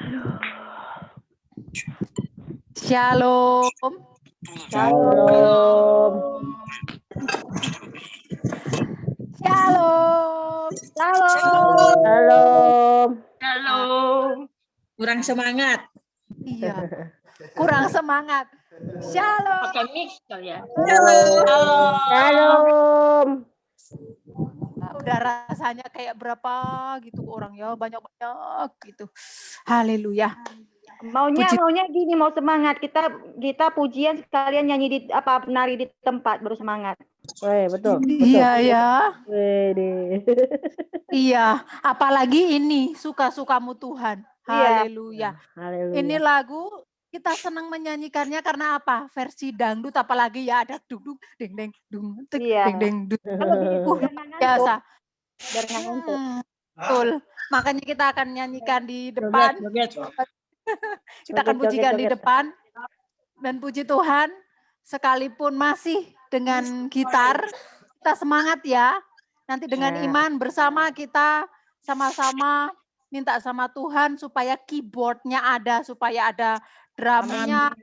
Shalom. Shalom. Shalom. Shalom. Shalom. Kurang semangat. Iya. Kurang semangat. Shalom. Pakai mix kali ya. Shalom. Udah rasanya kayak berapa gitu orang ya, banyak-banyak gitu. Haleluya. Maunya gini, mau semangat. Kita pujian sekalian nyanyi di nari di tempat baru semangat. Betul. Iya ya. Wede. Iya, apalagi ini suka-sukamu Tuhan. Haleluya. Haleluya. Ini lagu kita senang menyanyikannya karena apa? Versi dangdut, apalagi ya ada duduk deng deng dung tek deng deng dung. Biasa. Betul. Makanya kita akan nyanyikan di depan. Kita akan pujikan di depan. Dan puji Tuhan, sekalipun masih dengan gitar, kita semangat ya. Nanti dengan iman bersama kita sama-sama minta sama Tuhan supaya keyboardnya ada, supaya ada drumnya,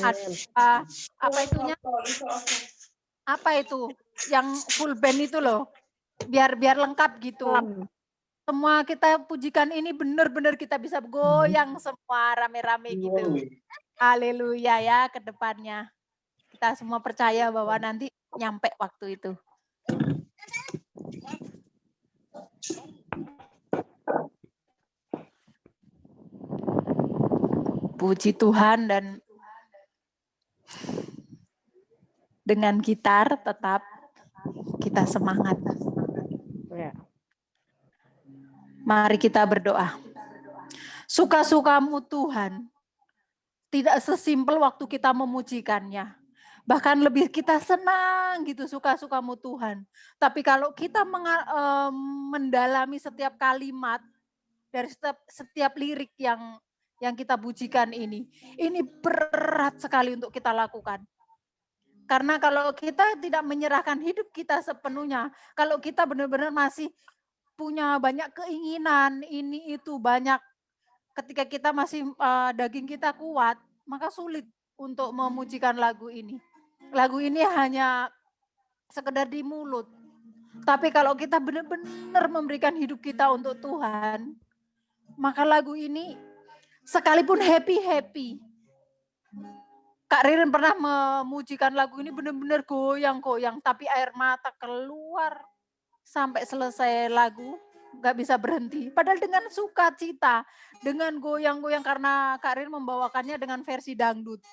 ada apa itu yang full band itu loh, biar lengkap gitu. Semua kita pujikan ini benar-benar kita bisa goyang semua rame-rame gitu. Haleluya ya ke depannya. Kita semua percaya bahwa nanti nyampe waktu itu. Puji Tuhan, dan dengan gitar tetap kita semangat. Mari kita berdoa. Suka-sukamu Tuhan tidak sesimpel waktu kita memujikannya. Bahkan lebih kita senang gitu suka-sukamu Tuhan. Tapi kalau kita mendalami setiap kalimat dari setiap lirik yang kita pujikan ini berat sekali untuk kita lakukan. Karena kalau kita tidak menyerahkan hidup kita sepenuhnya, kalau kita benar-benar masih punya banyak keinginan, ini itu banyak, ketika kita masih daging kita kuat, maka sulit untuk memujikan lagu ini. Lagu ini hanya sekedar di mulut. Tapi kalau kita benar-benar memberikan hidup kita untuk Tuhan, maka lagu ini sekalipun happy. Kak Ririn pernah memujikan lagu ini benar-benar goyang-goyang, tapi air mata keluar sampai selesai lagu, nggak bisa berhenti. Padahal dengan sukacita, dengan goyang-goyang karena Kak Ririn membawakannya dengan versi dangdut.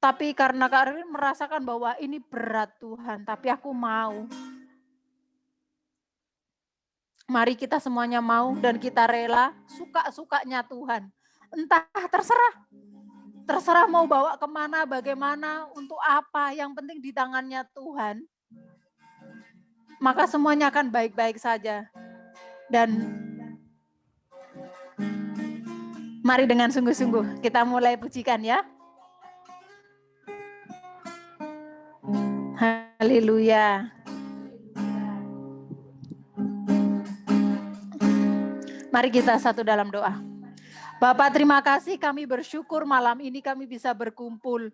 Tapi karena Kak Ririn merasakan bahwa ini berat Tuhan, tapi aku mau. Mari kita semuanya mau dan kita rela suka-sukanya Tuhan. Entah terserah mau bawa kemana, bagaimana, untuk apa, yang penting di tangannya Tuhan. Maka semuanya akan baik-baik saja. Dan mari dengan sungguh-sungguh kita mulai pujikan ya. Haleluya. Mari kita satu dalam doa. Bapak, terima kasih, kami bersyukur malam ini kami bisa berkumpul.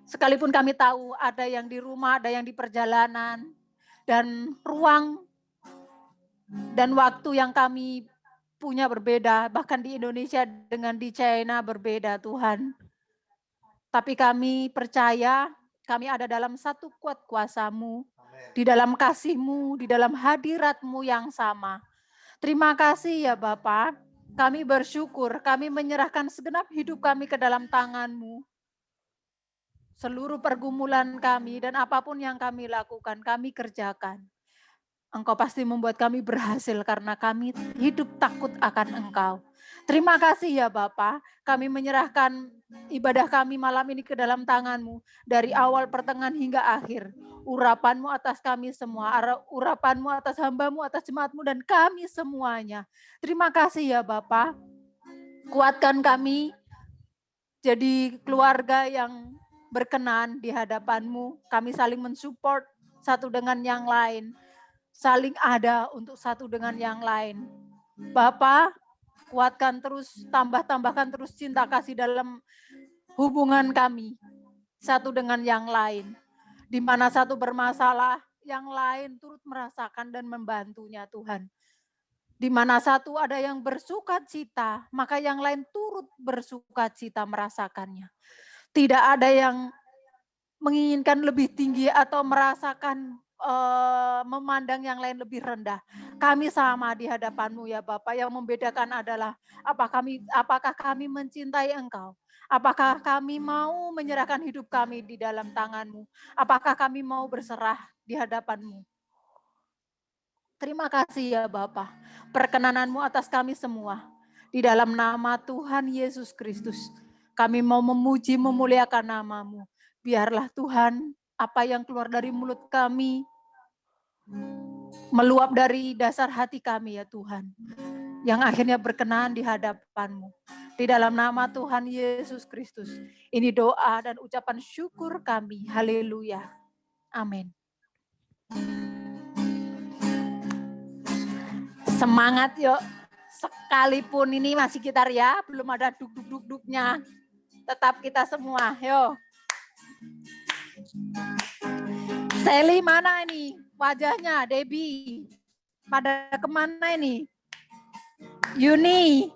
Sekalipun kami tahu ada yang di rumah, ada yang di perjalanan, dan ruang dan waktu yang kami punya berbeda, bahkan di Indonesia dengan di China berbeda Tuhan. Tapi kami percaya kami ada dalam satu kuat kuasa-Mu, di dalam kasih-Mu, di dalam hadirat-Mu yang sama. Terima kasih ya Bapak, kami bersyukur, kami menyerahkan segenap hidup kami ke dalam tangan-Mu. Seluruh pergumulan kami dan apapun yang kami lakukan, kami kerjakan. Engkau pasti membuat kami berhasil karena kami hidup takut akan Engkau. Terima kasih ya Bapa, kami menyerahkan ibadah kami malam ini ke dalam tangan-Mu. Dari awal, pertengahan hingga akhir. Urapan-Mu atas kami semua, urapan-Mu atas hamba-Mu, atas jemaat-Mu dan kami semuanya. Terima kasih ya Bapa, kuatkan kami jadi keluarga yang berkenan di hadapan-Mu. Kami saling mensupport satu dengan yang lain. Saling ada untuk satu dengan yang lain. Bapa, kuatkan terus, tambahkan terus cinta kasih dalam hubungan kami satu dengan yang lain. Di mana satu bermasalah, yang lain turut merasakan dan membantunya Tuhan. Di mana satu ada yang bersuka cita, maka yang lain turut bersuka cita merasakannya. Tidak ada yang menginginkan lebih tinggi atau merasakan memandang yang lain lebih rendah. Kami sama di hadapan-Mu ya Bapak, yang membedakan adalah apakah kami mencintai Engkau, apakah kami mau menyerahkan hidup kami di dalam tangan-Mu, apakah kami mau berserah di hadapan-Mu. Terima kasih ya Bapak, perkenanan-Mu atas kami semua. Di dalam nama Tuhan Yesus Kristus, kami mau memuji memuliakan nama-Mu. Biarlah Tuhan, apa yang keluar dari mulut kami, meluap dari dasar hati kami ya Tuhan, yang akhirnya berkenan di hadapan-Mu. Di dalam nama Tuhan Yesus Kristus, ini doa dan ucapan syukur kami. Haleluya. Amin. Semangat yuk, sekalipun ini masih gitar ya, belum ada duk-duk-duk-duknya. Tetap kita semua, yuk. Sally mana ini? Wajahnya, Debbie. Pada kemana ini? Yuni.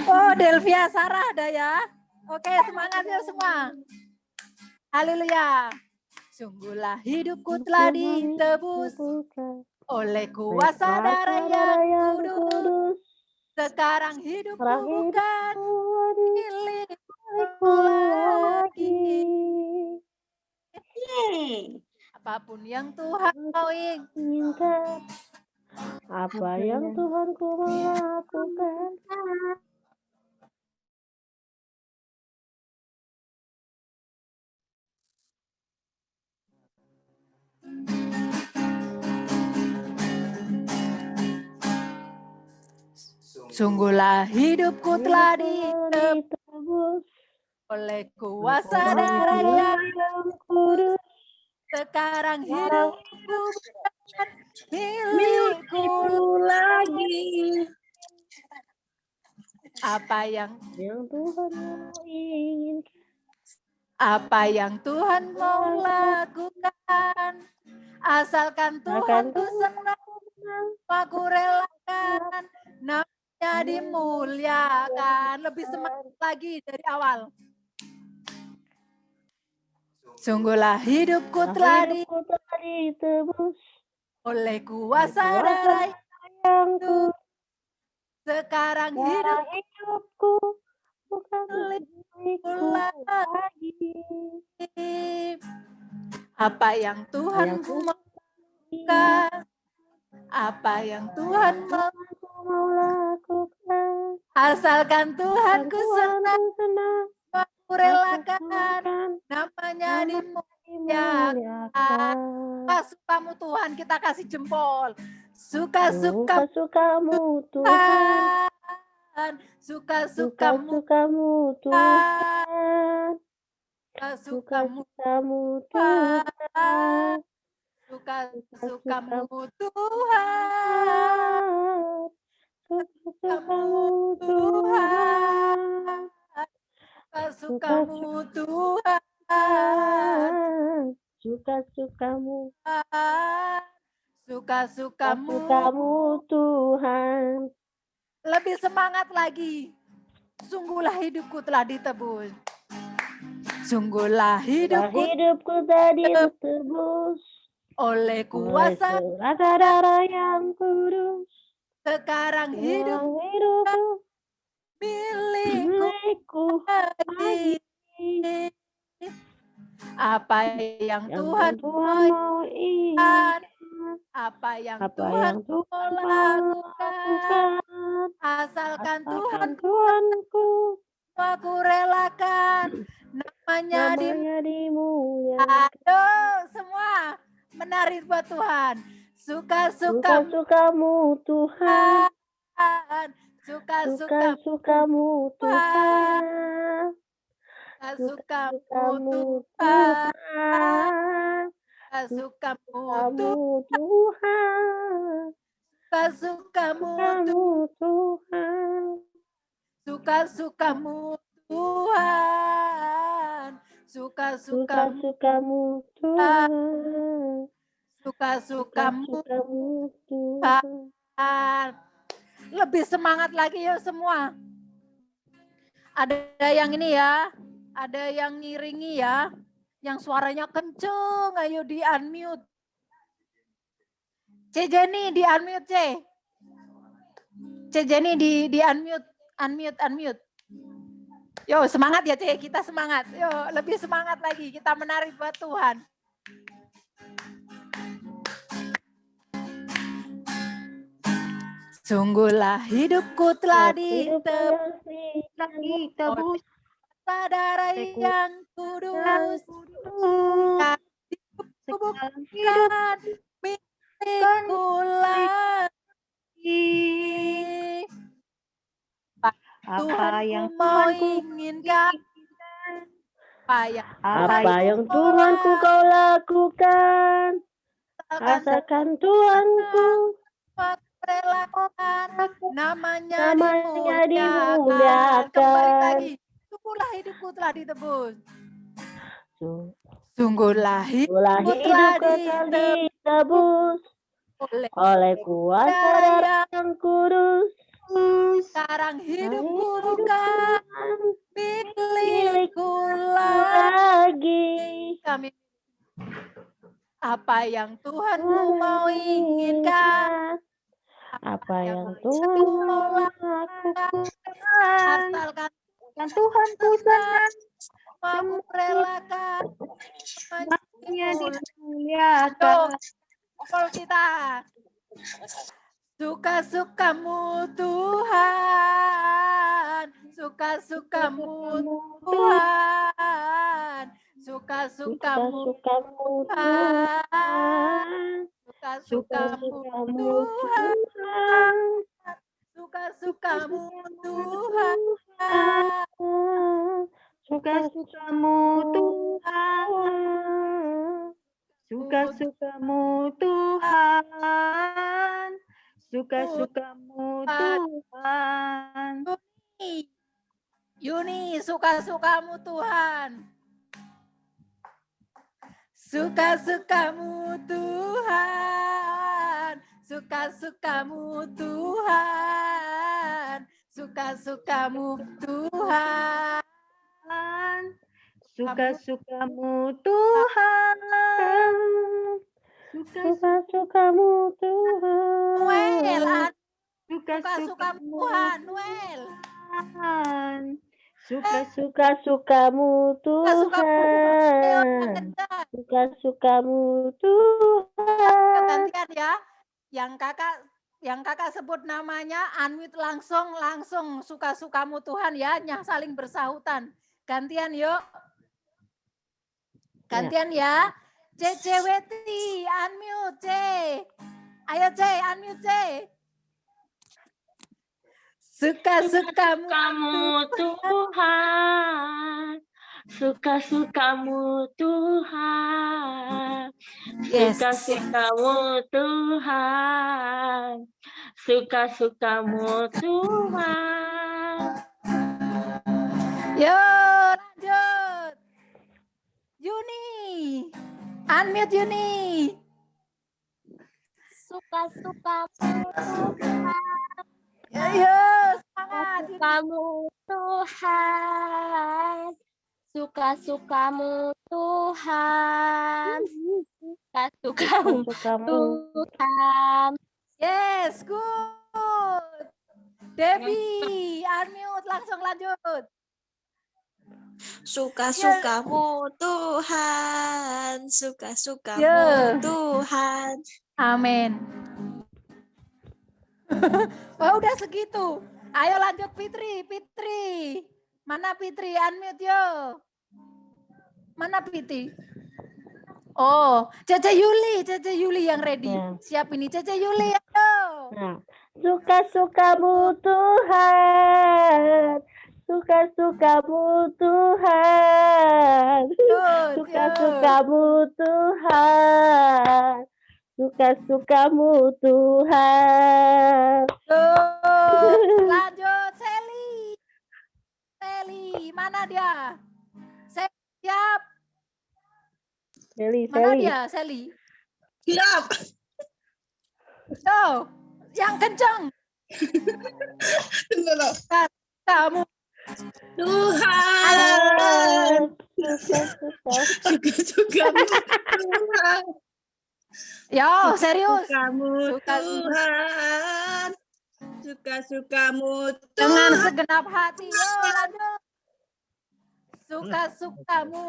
Oh, Delvia, Sarah ada ya. Oke, semangat ya semua. Haleluya. Sungguhlah hidupku telah ditebus oleh kuasa darah yang kudus. Sekarang hidupku bukan milikku lagi. Apapun yang Tuhan mau inginkan, apa yang Tuhan ku lakukan. Sungguhlah hidupku telah ditebus oleh kuasa darah yang kudus. Sekarang hidupku bukan milikku lagi. Apa yang Tuhan mau inginkan, apa yang Tuhan mau lakukan, asalkan Tuhan ku senang, aku relakan, namanya dimuliakan. Lebih semangat lagi dari awal. Sungguhlah hidupku telah ditebus oleh kuasa darah yang kudus. Sekarang hidupku bukan milikku lagi. Apa yang Tuhan mau lakukan, apa yang Tuhan mau lakukan, asalkan Tuhan ku senang, aku relakan, namanya dimuliakan. Suka-sukamu Tuhan, kita kasih jempol. Suka-sukamu Tuhan, suka-sukamu Tuhan, suka-sukamu Tuhan, suka-sukamu Tuhan, suka-sukamu Tuhan, suka-sukamu Tuhan, suka-sukamu Tuhan. Lebih semangat lagi. Sungguhlah hidupku telah ditebus. Sungguhlah hidupku telah ditebus oleh kuasa darah yang kudus. Sekarang hidupku milikku lagi. Apa yang Tuhan mau inginkan, apa yang Tuhan mau lakukan, asalkan Tuhanku aku relakan, namanya dimuliakan. Aduh, semua menari buat Tuhan. Suka-sukamu Tuhan, suka-sukamu Tuhan, suka-sukamu Tuhan, suka-sukamu Tuhan, Suka-sukamu Kamu Tuhan. suka-sukamu Tuhan. Suka-sukamu Suka-sukamu Tuhan. suka-sukamu Suka-sukamu Tuhan. Tuhan. Lebih semangat lagi yuk semua. Ada yang ini ya, ada yang ngiringi ya, yang suaranya kenceng, ayo di unmute. C Jenny di unmute C. C Jenny di unmute. Yo semangat ya C, kita semangat. Yo lebih semangat lagi, kita menari buat Tuhan. Sungguhlah hidupku telah ditebus darah yang kudus. sekarang hidup Bukan milikku lagi. apa yang mau Tuhanku inginkan. Apa yang Tuhanku kau lakukan, rasakan Tuhanku, Relakan namanya namanya dimuliakan. Kembali dimuliakan. lagi. Sungguhlah hidupku telah ditebus. Sungguhlah Itulah hidupku telah hidupku telah ditebus oleh kuasa darah yang kudus. Sekarang hidupku Bukan milikku lagi. kami. Apa yang Tuhanmu mau inginkan, Apa yang Tuhan mau lakukan, asalkan dan Tuhanku senang mau relakan namanya dimuliakan. Pukul kita. Suka-sukamu Tuhan, suka-sukamu Tuhan, suka-sukamu suka-sukamu Tuhan, Tuhan, suka-sukamu suka-sukamu Tuhan, Tuhan, suka-sukamu Tuhan, Suka-sukamu Tuhan, suka-sukamu Tuhan, suka-sukamu Tuhan. Yuni, suka-sukamu Tuhan. Suka-sukamu Tuhan. Suka-sukamu Tuhan. Suka-sukamu Tuhan. Suka-sukamu Tuhan, suka-sukamu Tuhan, Noel, suka-sukamu Tuhan, Noel. Tuhan, suka-sukamu Tuhan, suka-sukamu Tuhan. Gantian ya, yang kakak sebut namanya unmute langsung suka-sukamu Tuhan ya, saling bersahutan. Gantian yuk. Gantian ya. Ceweti, unmute C. Ayo C, unmute C. Suka-sukamu Tuhan, suka-sukamu Tuhan, Yes. suka-sukamu Tuhan, suka-sukamu Tuhan. Yo, lanjut. Yuni, unmute Yuni. Suka-sukamu Tuhan, Ayo, semangat. kamu Tuhan, suka-sukamu Tuhan, suka-sukamu Tuhan. Yes, good. Debbie, unmute langsung lanjut. Suka-sukamu Tuhan, suka-sukamu Ya. Tuhan. Amin. Oh, udah segitu. Ayo lanjut Fitri. Mana Fitri? Unmute yo. Mana Fitri? Oh, Cece Yuli yang ready. Ya. Siap ini Cece Yuli ayo. Nah, suka-sukamu Tuhan, suka-sukamu Tuhan, Good, suka-sukamu Tuhan, Suka-sukamu Tuhan. Lanjut Seli. Seli, mana dia? Seli, siap. Mana dia, Seli? Siap. Tuh, yang kenceng. Tunggu loh. Kamu Tuhan. Suka-sukamu Tuhan. Yo, serius. Suka-sukamu Suka- Tuhan. Suka-sukamu Dengan Tuhan. segenap hati. Yo, lanjut. Suka-sukamu.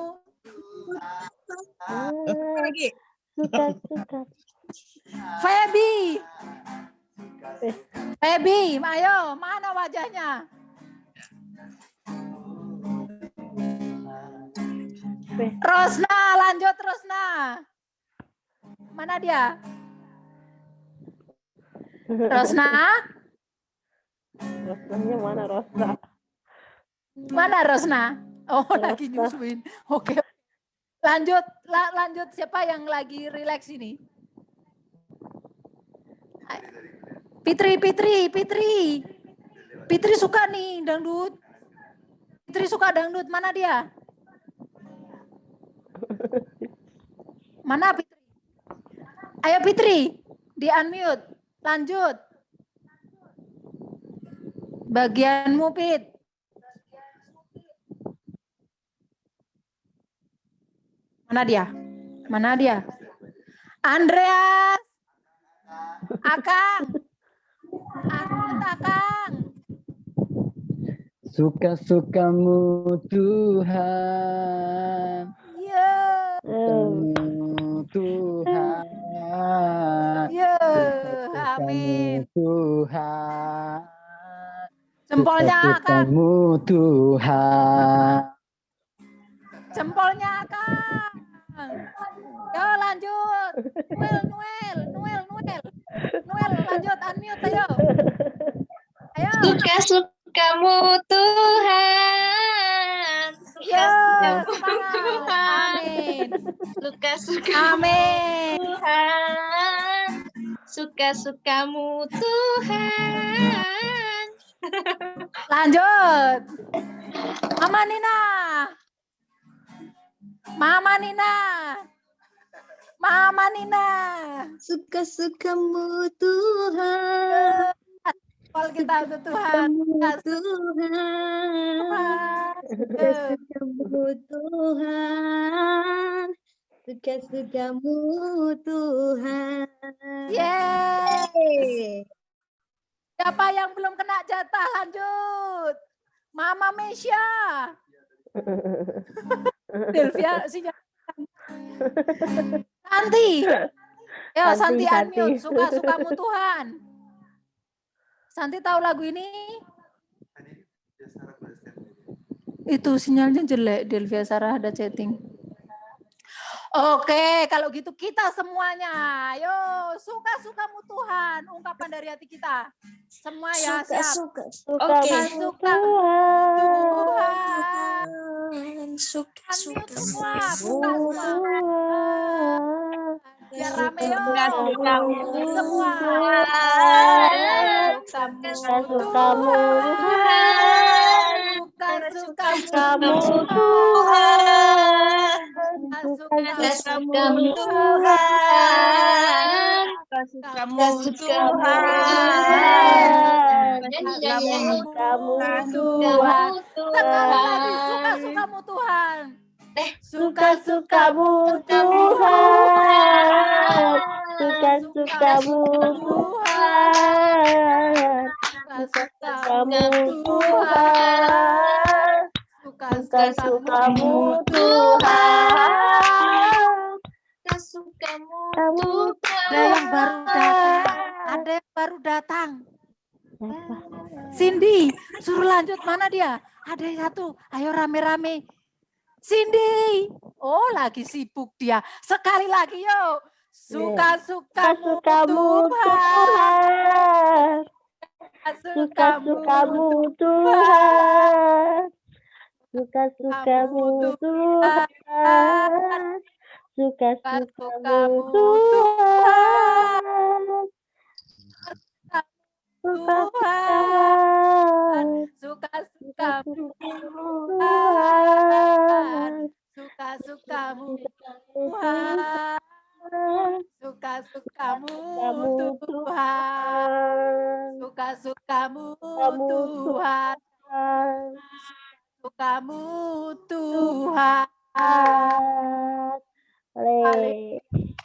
Lagi. Suka-suka. Feby. Feby, ayo, mana wajahnya? Rosna, lanjut Rosna. Mana dia? Rosna? Rosnanya mana Rosna? Mana Rosna? Oh, lagi nyusuin. Oke. Lanjut, lanjut siapa yang lagi relax ini? Fitri suka nih dangdut. Fitri suka dangdut, mana dia? Mana Fitri? Ayo Fitri, di unmute. Lanjut. Bagianmu, Fit. Mana dia? Mana dia? Andreas. Akang. Akang. Suka-sukamu Tuhan. Iya. Tuhan. Iya. Suka-sukamu Amin. Tuhan. Jempolnya Akang. Suka-sukamu Tuhan. Jempolnya Akang. Yo lanjut. Noel lanjut unmute ayo. Ayo. Suka-sukamu Tuhan. Yo, Suka-sukamu semangat. Tuhan. Amin. Suka-sukamu Amin. Tuhan. Suka-sukamu Tuhan. Lanjut. Mama Nina. Suka-sukamu Tuhan. Kalau kita untuk Tuhan. Suka-sukamu Tuhan. Suka-sukamu Tuhan. Yeay. Siapa yang belum kena jatah lanjut? Mama Mesya. Delvia sinyal. Santi. Yo, Santi unmute. Suka-sukamu Tuhan. Santi tahu lagu ini? Itu sinyalnya jelek. Delvia Sarah ada chatting. Oke, kalau gitu kita semuanya. Ayo, suka-sukamu Tuhan. Ungkapan dari hati kita. Semua ya, siap. Oke. Suka-sukamu Tuhan. Unmute semua. Buka semua. Biar rame yo. Semua. Suka-sukamu Suka-sukamu Tuhan. Suka-sukamu Tuhan. Suka-sukamu Tuhan. Sekali lagi suka-sukamu Tuhan. Suka-sukamu Tuhan. Suka-sukamu Tuhan. Suka-sukamu Tuhan. Suka-sukamu Tuhan. Suka-sukamu Ada yang baru datang. Ada yang baru datang. Cindy, suruh lanjut, mana dia? Ada yang satu, ayo rame-rame. Cindy, oh lagi sibuk dia. Sekali lagi yuk. Suka-sukamu Tuhan. Suka-sukamu Tuhan. Suka-sukamu Tuhan. suka-sukamu Tuhan, Tuhan, suka-sukamu suka-sukamu Tuhan, suka-sukamu Tuhan, suka-sukamu kamu Tuhan, Tuhan, suka-sukamu kamu Tuhan, Tuhan, sukamu Tuhan.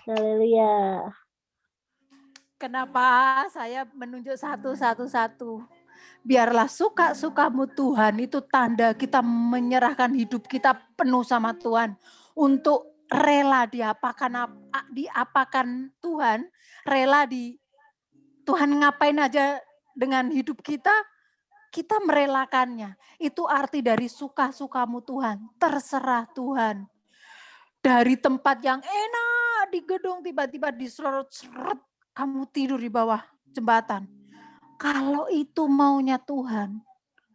Haleluya. Kenapa saya menunjuk satu-satu? Biarlah suka-sukamu Tuhan itu tanda kita menyerahkan hidup kita penuh sama Tuhan. Untuk rela diapakan Tuhan, rela Tuhan ngapain aja dengan hidup kita, kita merelakannya. Itu arti dari suka-sukamu Tuhan, terserah Tuhan. Dari tempat yang enak di gedung tiba-tiba diserot-serot, kamu tidur di bawah jembatan. Kalau itu maunya Tuhan,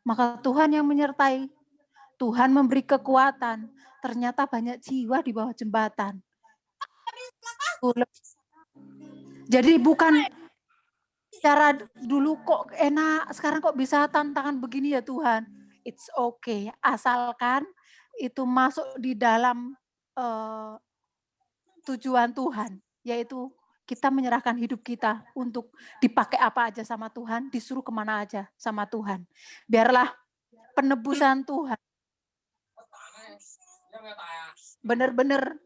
maka Tuhan yang menyertai. Tuhan memberi kekuatan. Ternyata banyak jiwa di bawah jembatan. Jadi bukan cara dulu kok enak, sekarang kok bisa tantangan begini ya Tuhan. It's okay, asalkan itu masuk di dalam tujuan Tuhan, yaitu kita menyerahkan hidup kita untuk dipakai apa aja sama Tuhan, disuruh kemana aja sama Tuhan. Biarlah penebusan Tuhan benar-benar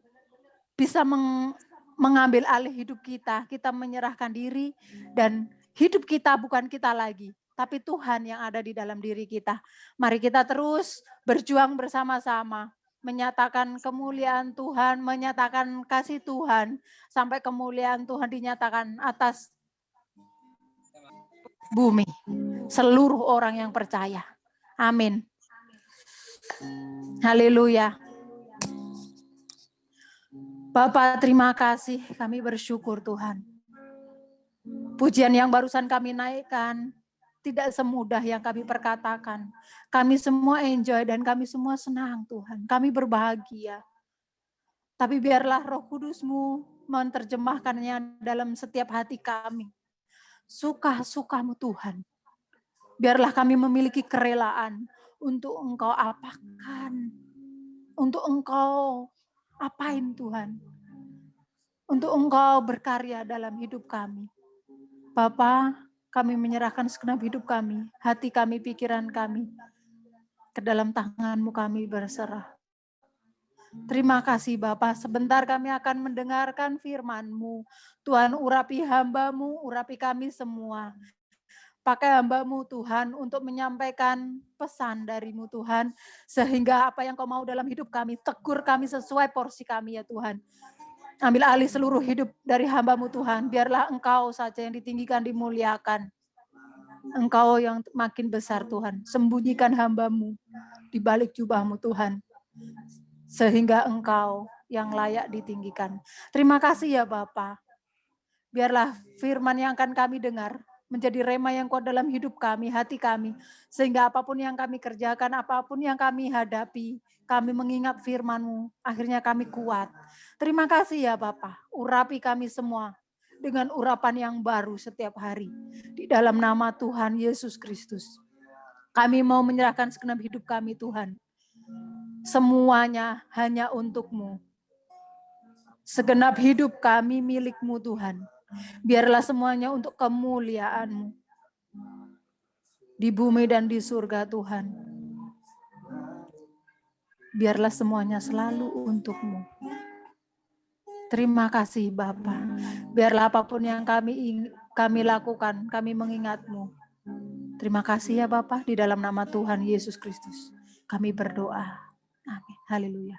bisa mengambil alih hidup kita. Kita menyerahkan diri dan hidup kita bukan kita lagi, tapi Tuhan yang ada di dalam diri kita. Mari kita terus berjuang bersama-sama. Menyatakan kemuliaan Tuhan, menyatakan kasih Tuhan, sampai kemuliaan Tuhan dinyatakan atas bumi. Seluruh orang yang percaya. Amin. Haleluya. Bapak, terima kasih, kami bersyukur Tuhan. Pujian yang barusan kami naikkan, tidak semudah yang kami perkatakan. Kami semua enjoy dan kami semua senang Tuhan. Kami berbahagia. Tapi biarlah Roh Kudus-Mu menerjemahkannya dalam setiap hati kami. Suka-sukamu Tuhan. Biarlah kami memiliki kerelaan untuk Engkau apakan. Untuk Engkau apain Tuhan. Untuk Engkau berkarya dalam hidup kami. Bapa, kami menyerahkan segenap hidup kami, hati kami, pikiran kami, ke dalam tangan-Mu kami berserah. Terima kasih Bapa, sebentar kami akan mendengarkan firman-Mu. Tuhan, urapi hamba-Mu, urapi kami semua. Pakai hamba-Mu Tuhan untuk menyampaikan pesan dari-Mu Tuhan, sehingga apa yang Kau mau dalam hidup kami, tegur kami sesuai porsi kami ya Tuhan. Ambil alih seluruh hidup dari hamba-Mu Tuhan. Biarlah Engkau saja yang ditinggikan, dimuliakan. Engkau yang makin besar Tuhan. Sembunyikan hamba-Mu di balik jubah-Mu Tuhan. Sehingga Engkau yang layak ditinggikan. Terima kasih ya Bapa. Biarlah firman yang akan kami dengar menjadi rema yang kuat dalam hidup kami, hati kami. Sehingga apapun yang kami kerjakan, apapun yang kami hadapi, kami mengingat firman-Mu, akhirnya kami kuat. Terima kasih ya Bapa, urapi kami semua dengan urapan yang baru setiap hari. Di dalam nama Tuhan Yesus Kristus. Kami mau menyerahkan segenap hidup kami Tuhan. Semuanya hanya untuk-Mu. Segenap hidup kami milik-Mu Tuhan. Biarlah semuanya untuk kemuliaan-Mu. Di bumi dan di surga Tuhan. Biarlah semuanya selalu untuk-Mu. Terima kasih Bapa. Biarlah apapun yang kami lakukan, kami mengingat-Mu. Terima kasih ya Bapa, di dalam nama Tuhan Yesus Kristus. Kami berdoa. Amin. Haleluya.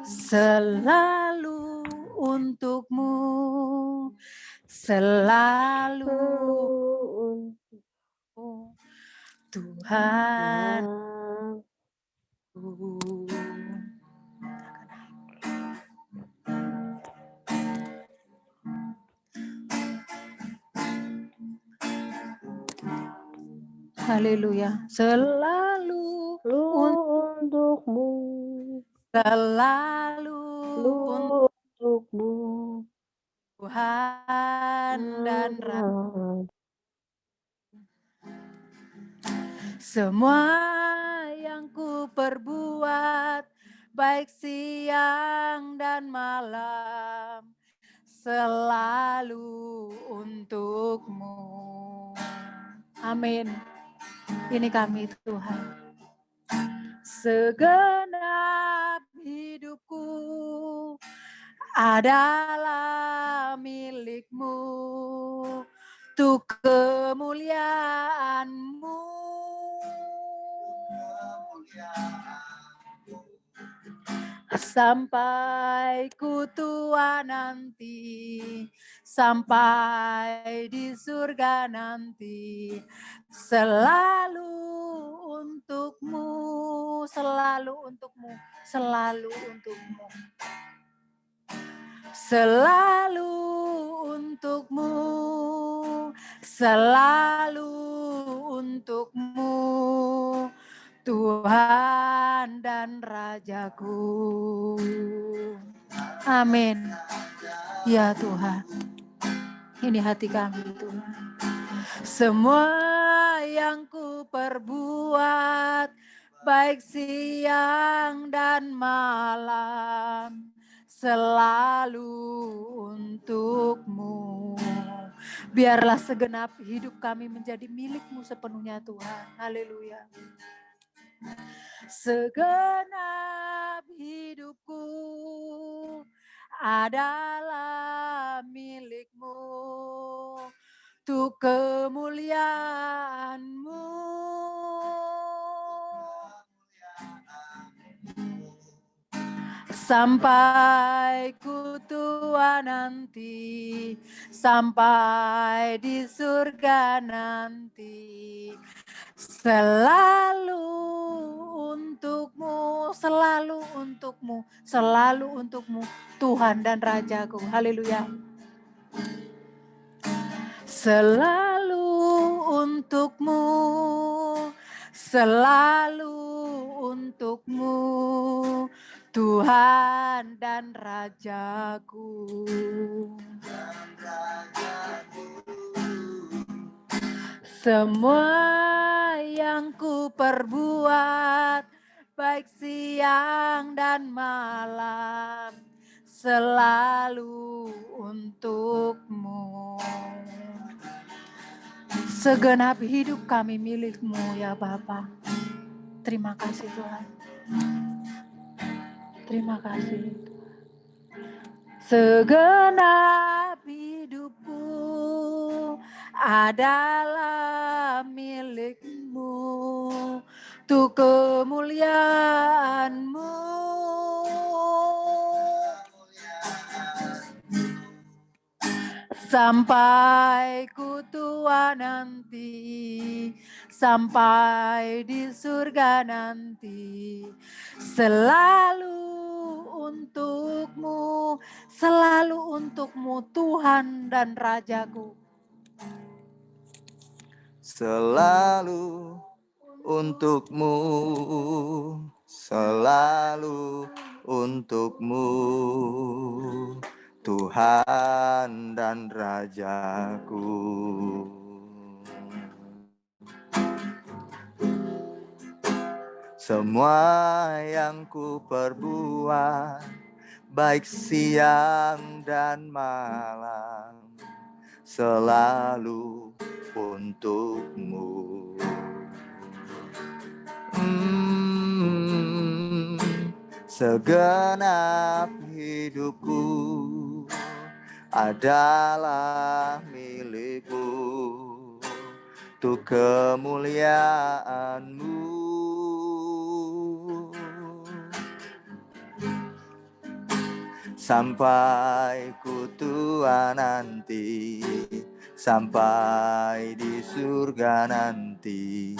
Selalu untuk-Mu, selalu Tuhan. Haleluya. Selalu untuk-Mu, selalu untukmu Tuhan dan Raja. Semua yang ku perbuat, baik siang dan malam, selalu untukmu. Amin. Ini kami Tuhan. Segenap hidupku adalah milikmu, untuk kemuliaan-Mu. Sampai ku tua nanti, sampai di surga nanti, selalu untukmu, selalu untukmu, selalu untukmu. Selalu untukmu, selalu untukmu, Tuhan dan Rajaku. Amin. Ya Tuhan, ini hati kami Tuhan. Semua yang ku perbuat, baik siang dan malam, selalu untukmu. Biarlah segenap hidup kami menjadi milik-Mu sepenuhnya Tuhan. Haleluya. Segenap hidupku adalah milik-Mu, untuk kemuliaan-Mu. Sampai ku tua nanti, sampai di surga nanti, selalu untukmu, selalu untukmu, selalu untukmu, Tuhan dan Rajaku. Haleluya. Selalu untukmu, selalu untukmu, Tuhan dan Rajaku. Semua yang ku perbuat, baik siang dan malam, selalu untukmu. Segenap hidup kami milik-Mu ya Bapa. Terima kasih Tuhan. Terima kasih. Segenap hidupku adalah milik-Mu, untuk kemuliaan-Mu. Sampai ku tua nanti, sampai di surga nanti, selalu untukmu, selalu untukmu, Tuhan dan Rajaku. Selalu untukmu, selalu untukmu, Tuhan dan Rajaku. Semua yang ku perbuat, baik siang dan malam, selalu untukmu. Segenap hidupku adalah milik-Mu, untuk kemuliaan-Mu. Sampai ku tua nanti, sampai di surga nanti,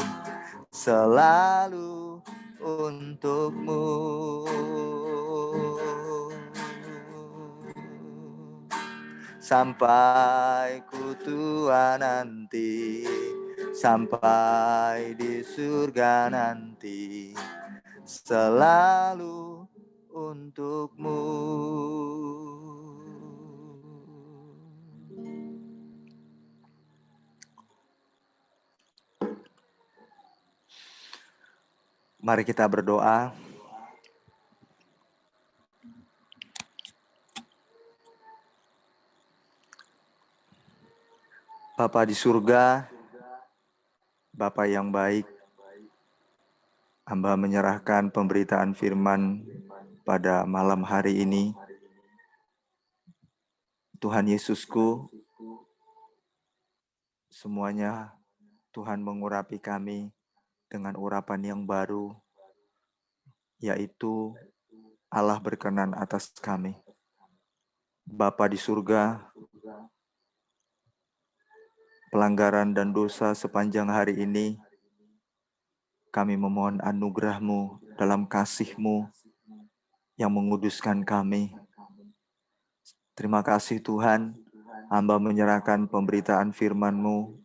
selalu untukmu. Sampai ku tua nanti, sampai di surga nanti, selalu untukmu. Mari kita berdoa. Bapa di surga, Bapa yang baik, hamba menyerahkan pemberitaan firman pada malam hari ini. Tuhan Yesusku, semuanya Tuhan mengurapi kami dengan urapan yang baru, yaitu Allah berkenan atas kami. Bapa di surga, pelanggaran dan dosa sepanjang hari ini, kami memohon anugerah-Mu dalam kasih-Mu yang menguduskan kami. Terima kasih Tuhan, hamba menyerahkan pemberitaan firman-Mu.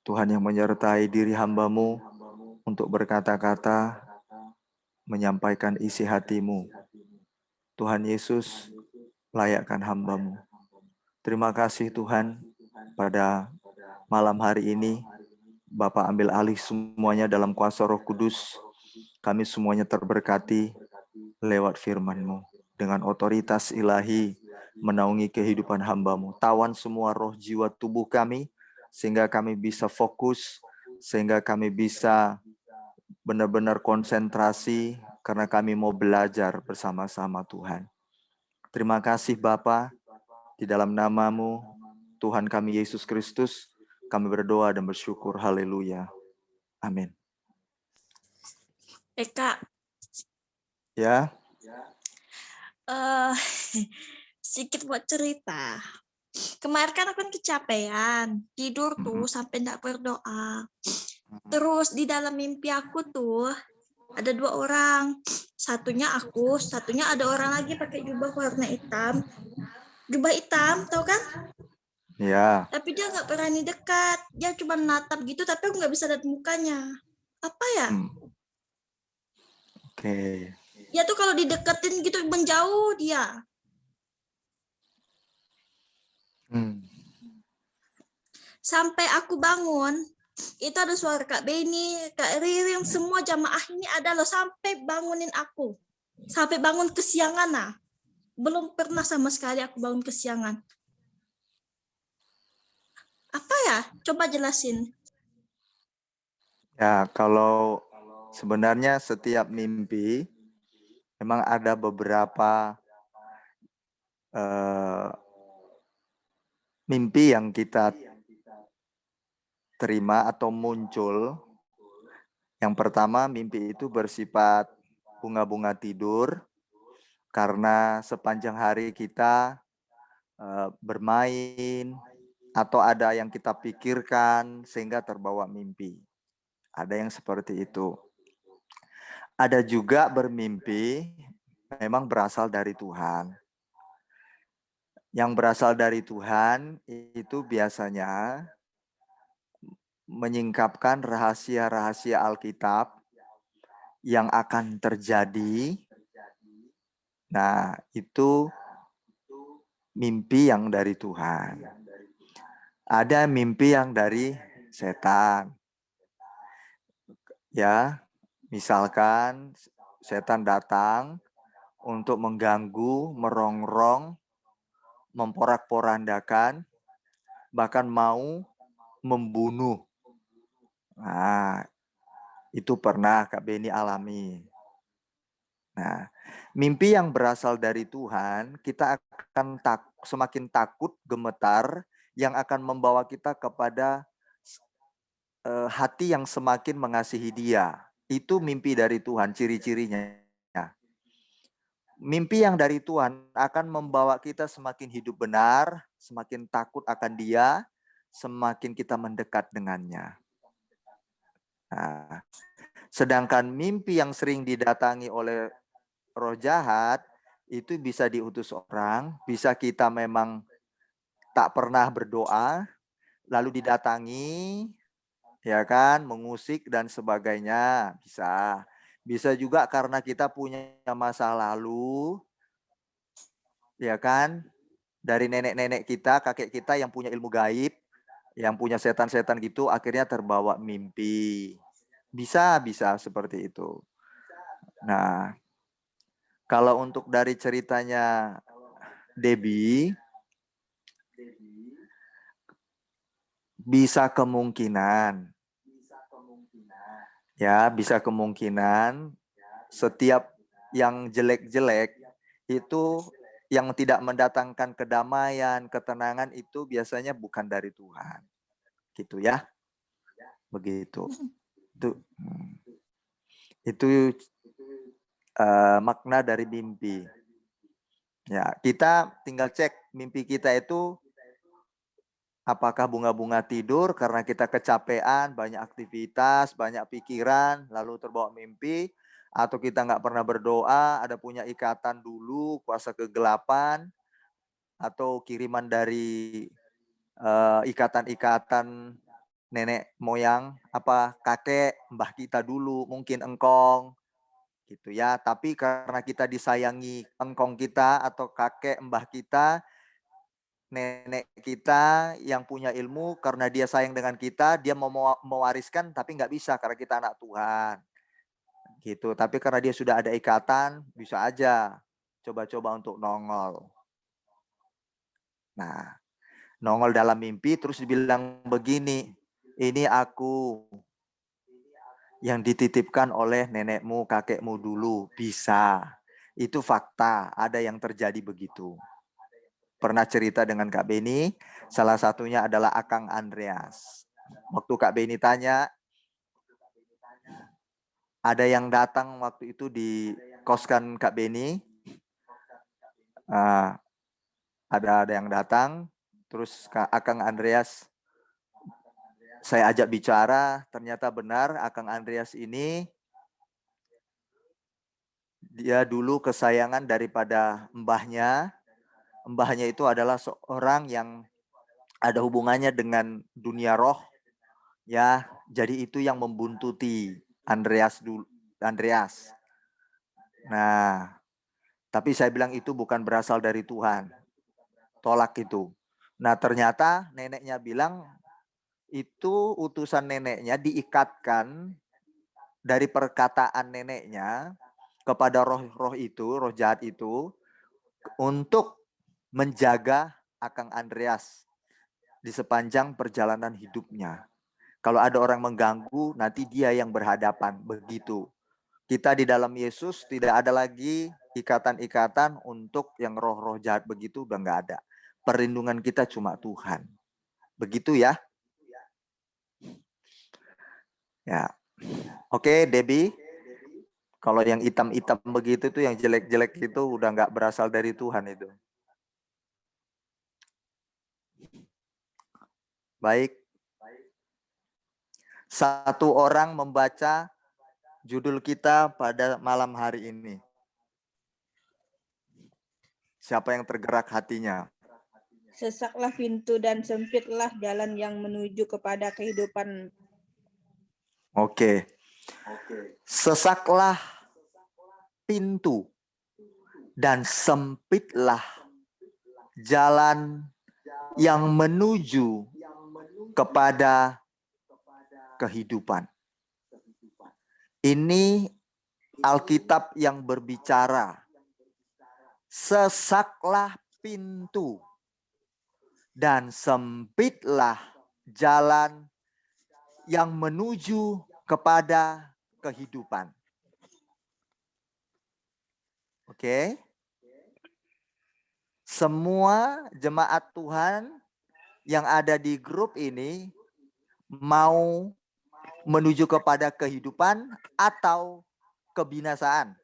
Tuhan yang menyertai diri hamba-Mu untuk berkata-kata, menyampaikan isi hati-Mu. Tuhan Yesus, layakkan hamba-Mu. Terima kasih Tuhan, pada malam hari ini, Bapa ambil alih semuanya dalam kuasa Roh Kudus. Kami semuanya terberkati lewat firman-Mu. Dengan otoritas ilahi menaungi kehidupan hamba-Mu. Tawan semua roh jiwa tubuh kami, sehingga kami bisa fokus, sehingga kami bisa benar-benar konsentrasi, karena kami mau belajar bersama-sama Tuhan. Terima kasih Bapa, di dalam nama-Mu, Tuhan kami Yesus Kristus, kami berdoa dan bersyukur. Haleluya. Amin. Kak, Ya, sedikit buat cerita. Kemarin kan aku kecapean, tidur tuh sampai enggak berdoa. Terus di dalam mimpi aku tuh ada 2 orang. Satunya aku, satunya ada orang lagi pakai jubah warna hitam. Jubah hitam, tau kan? ya. Tapi dia nggak berani dekat. Dia cuma natap gitu, tapi aku nggak bisa lihat mukanya. Apa ya? Oke. Dia tuh kalau dideketin gitu menjauh dia. Sampai aku bangun, itu ada suara Kak Beni, Kak Ririn, semua jamaah ini ada loh, sampai bangunin aku. Sampai bangun kesiangan nah. Belum pernah sama sekali aku bangun kesiangan. Apa ya? Coba jelasin. Ya, kalau sebenarnya setiap mimpi memang ada beberapa mimpi yang kita terima atau muncul. Yang pertama, mimpi itu bersifat bunga-bunga tidur, karena sepanjang hari kita bermain atau ada yang kita pikirkan sehingga terbawa mimpi. Ada yang seperti itu. Ada juga bermimpi memang berasal dari Tuhan. Yang berasal dari Tuhan itu biasanya menyingkapkan rahasia-rahasia Alkitab yang akan terjadi. Nah, itu mimpi yang dari Tuhan. Ada mimpi yang dari setan. Ya, misalkan setan datang untuk mengganggu, merongrong, memporak-porandakan, bahkan mau membunuh. Nah, itu pernah Kak Beni alami. Nah, mimpi yang berasal dari Tuhan, kita akan semakin takut, gemetar, yang akan membawa kita kepada hati yang semakin mengasihi Dia. Itu mimpi dari Tuhan, ciri-cirinya. Mimpi yang dari Tuhan akan membawa kita semakin hidup benar, semakin takut akan Dia, semakin kita mendekat dengannya. Nah, sedangkan mimpi yang sering didatangi oleh roh jahat, itu bisa diutus orang, bisa kita memang tak pernah berdoa, lalu didatangi, ya kan, mengusik dan sebagainya, bisa. Bisa juga karena kita punya masa lalu, ya kan? Dari nenek-nenek kita, kakek kita yang punya ilmu gaib, yang punya setan-setan gitu, akhirnya terbawa mimpi. Bisa seperti itu. Nah, kalau untuk dari ceritanya Debbie, bisa kemungkinan setiap yang jelek-jelek itu yang tidak mendatangkan kedamaian, ketenangan itu biasanya bukan dari Tuhan. Gitu ya. Begitu. Itu makna dari mimpi. Ya, kita tinggal cek mimpi kita itu apakah bunga-bunga tidur karena kita kecapean, banyak aktivitas, banyak pikiran, lalu terbawa mimpi, atau kita nggak pernah berdoa, ada punya ikatan dulu, kuasa kegelapan, atau kiriman dari ikatan-ikatan nenek moyang, kakek, mbah kita dulu, mungkin engkong, gitu ya. Tapi karena kita disayangi engkong kita atau kakek, mbah kita, nenek kita yang punya ilmu, karena dia sayang dengan kita, dia mau mewariskan tapi nggak bisa karena kita anak Tuhan. Gitu. Tapi karena dia sudah ada ikatan, bisa aja coba-coba untuk nongol. Nah, nongol dalam mimpi terus dibilang begini, ini aku yang dititipkan oleh nenekmu, kakekmu dulu. Bisa. Itu fakta, ada yang terjadi begitu. Pernah cerita dengan Kak Beni, salah satunya adalah Akang Andreas. Waktu Kak Beni tanya, ada yang datang waktu itu di koskan Kak Beni, ada yang datang, terus Kak Akang Andreas, saya ajak bicara, ternyata benar Akang Andreas ini, dia dulu kesayangan daripada mbahnya. Mbahnya itu adalah seorang yang ada hubungannya dengan dunia roh, ya. Jadi itu yang membuntuti Andreas. Nah, tapi saya bilang itu bukan berasal dari Tuhan. Tolak itu. Nah, ternyata neneknya bilang itu utusan neneknya diikatkan dari perkataan neneknya kepada roh-roh itu, roh jahat itu, untuk menjaga Akang Andreas di sepanjang perjalanan hidupnya. Kalau ada orang mengganggu, nanti dia yang berhadapan. Begitu. Kita di dalam Yesus tidak ada lagi ikatan-ikatan untuk yang roh-roh jahat begitu, udah nggak ada. Perlindungan kita cuma Tuhan. Begitu ya. Ya. Oke, Debbie. Kalau yang hitam-hitam begitu tuh, yang jelek-jelek itu udah nggak berasal dari Tuhan itu. Baik. Satu orang membaca judul kita pada malam hari ini. Siapa yang tergerak hatinya? Sesaklah pintu dan sempitlah jalan yang menuju kepada kehidupan. Oke. Sesaklah pintu dan sempitlah jalan yang menuju kepada kehidupan. Ini Alkitab yang berbicara. Sesaklah pintu dan sempitlah jalan yang menuju kepada kehidupan. Oke. Semua jemaat Tuhan yang ada di grup ini mau menuju kepada kehidupan atau kebinasaan?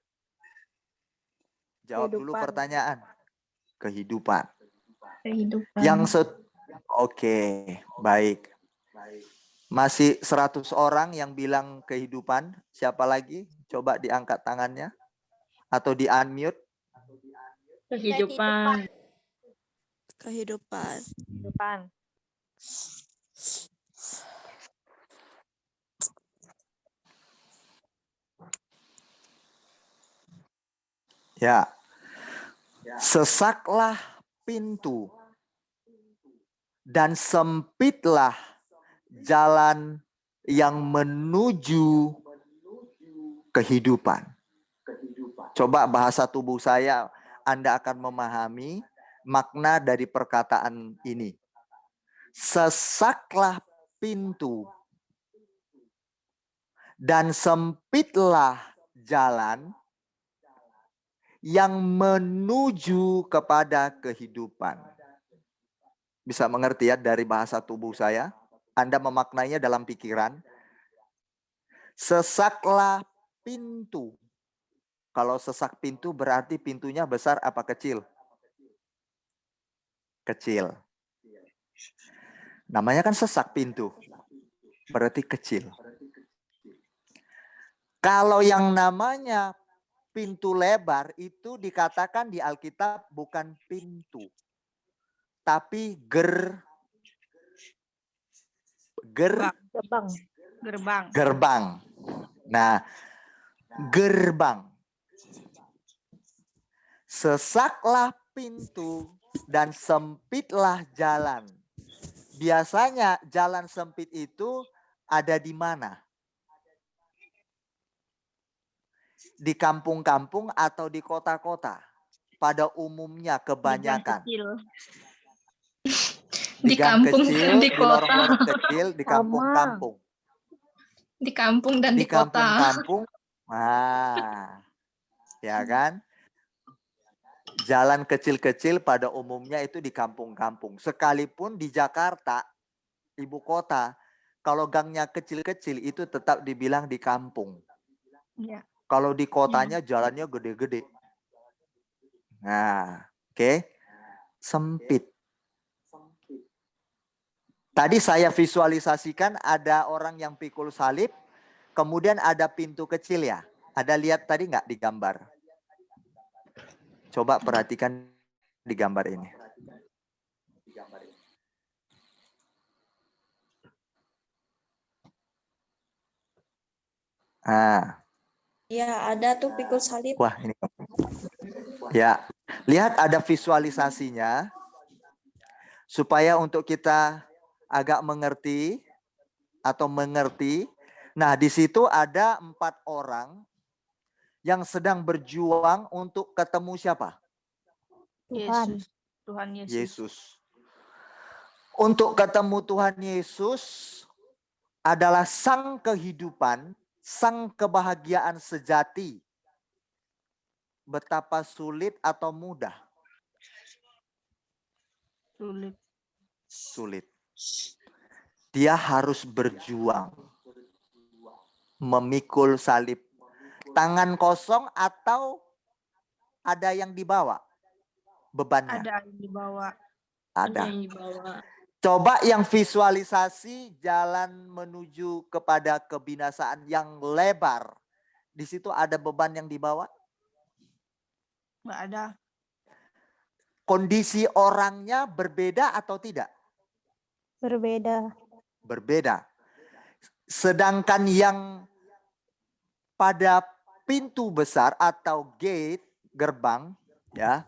Jawab dulu pertanyaan. Kehidupan. Oke, baik. Masih 100 orang yang bilang kehidupan. Siapa lagi? Coba diangkat tangannya. Atau di-unmute. Kehidupan. Kehidupan. Ya. Sesaklah pintu dan sempitlah jalan yang menuju kehidupan. Coba bahasa tubuh saya, Anda akan memahami makna dari perkataan ini. Sesaklah pintu dan sempitlah jalan yang menuju kepada kehidupan. Bisa mengerti ya dari bahasa tubuh saya? Anda memaknainya dalam pikiran. Sesaklah pintu. Kalau sesak pintu berarti pintunya besar apa kecil? Kecil. Namanya kan sesak pintu. Berarti kecil. Kalau yang namanya pintu lebar itu dikatakan di Alkitab bukan pintu, tapi gerbang. Nah, gerbang. Sesaklah pintu dan sempitlah jalan. Biasanya jalan sempit itu ada di mana? Di kampung-kampung atau di kota-kota? Pada umumnya kebanyakan. Di kampung kecil, dan di kota. lorong-lorong kecil, di kampung-kampung. Di kampung dan di kota. kampung-kampung. Nah, ya kan? Jalan kecil-kecil pada umumnya itu di kampung-kampung. Sekalipun di Jakarta, ibu kota, kalau gangnya kecil-kecil itu tetap dibilang di kampung. Ya. Kalau di kotanya jalannya gede-gede. Nah, oke. Sempit. Tadi saya visualisasikan ada orang yang pikul salib, kemudian ada pintu kecil ya. Ada lihat tadi nggak di gambar? Coba perhatikan di gambar ini. Nah. Ya, ada tuh pikul salib. Wah, ini. Ya, lihat ada visualisasinya supaya untuk kita agak mengerti atau mengerti. Nah, di situ ada 4 orang yang sedang berjuang untuk ketemu siapa? Tuhan. Tuhan Yesus. Yesus. Untuk ketemu Tuhan Yesus adalah sang kehidupan, sang kebahagiaan sejati. Betapa sulit atau mudah? Sulit. Dia harus berjuang. Memikul salib. Tangan kosong atau ada yang dibawa? Bebannya. Ada yang dibawa. Ada. yang dibawa. Coba yang visualisasi jalan menuju kepada kebinasaan yang lebar. Di situ ada beban yang dibawa? Nggak ada. Kondisi orangnya berbeda atau tidak? Berbeda. Berbeda. Sedangkan yang pada pintu besar atau gate, gerbang, ya,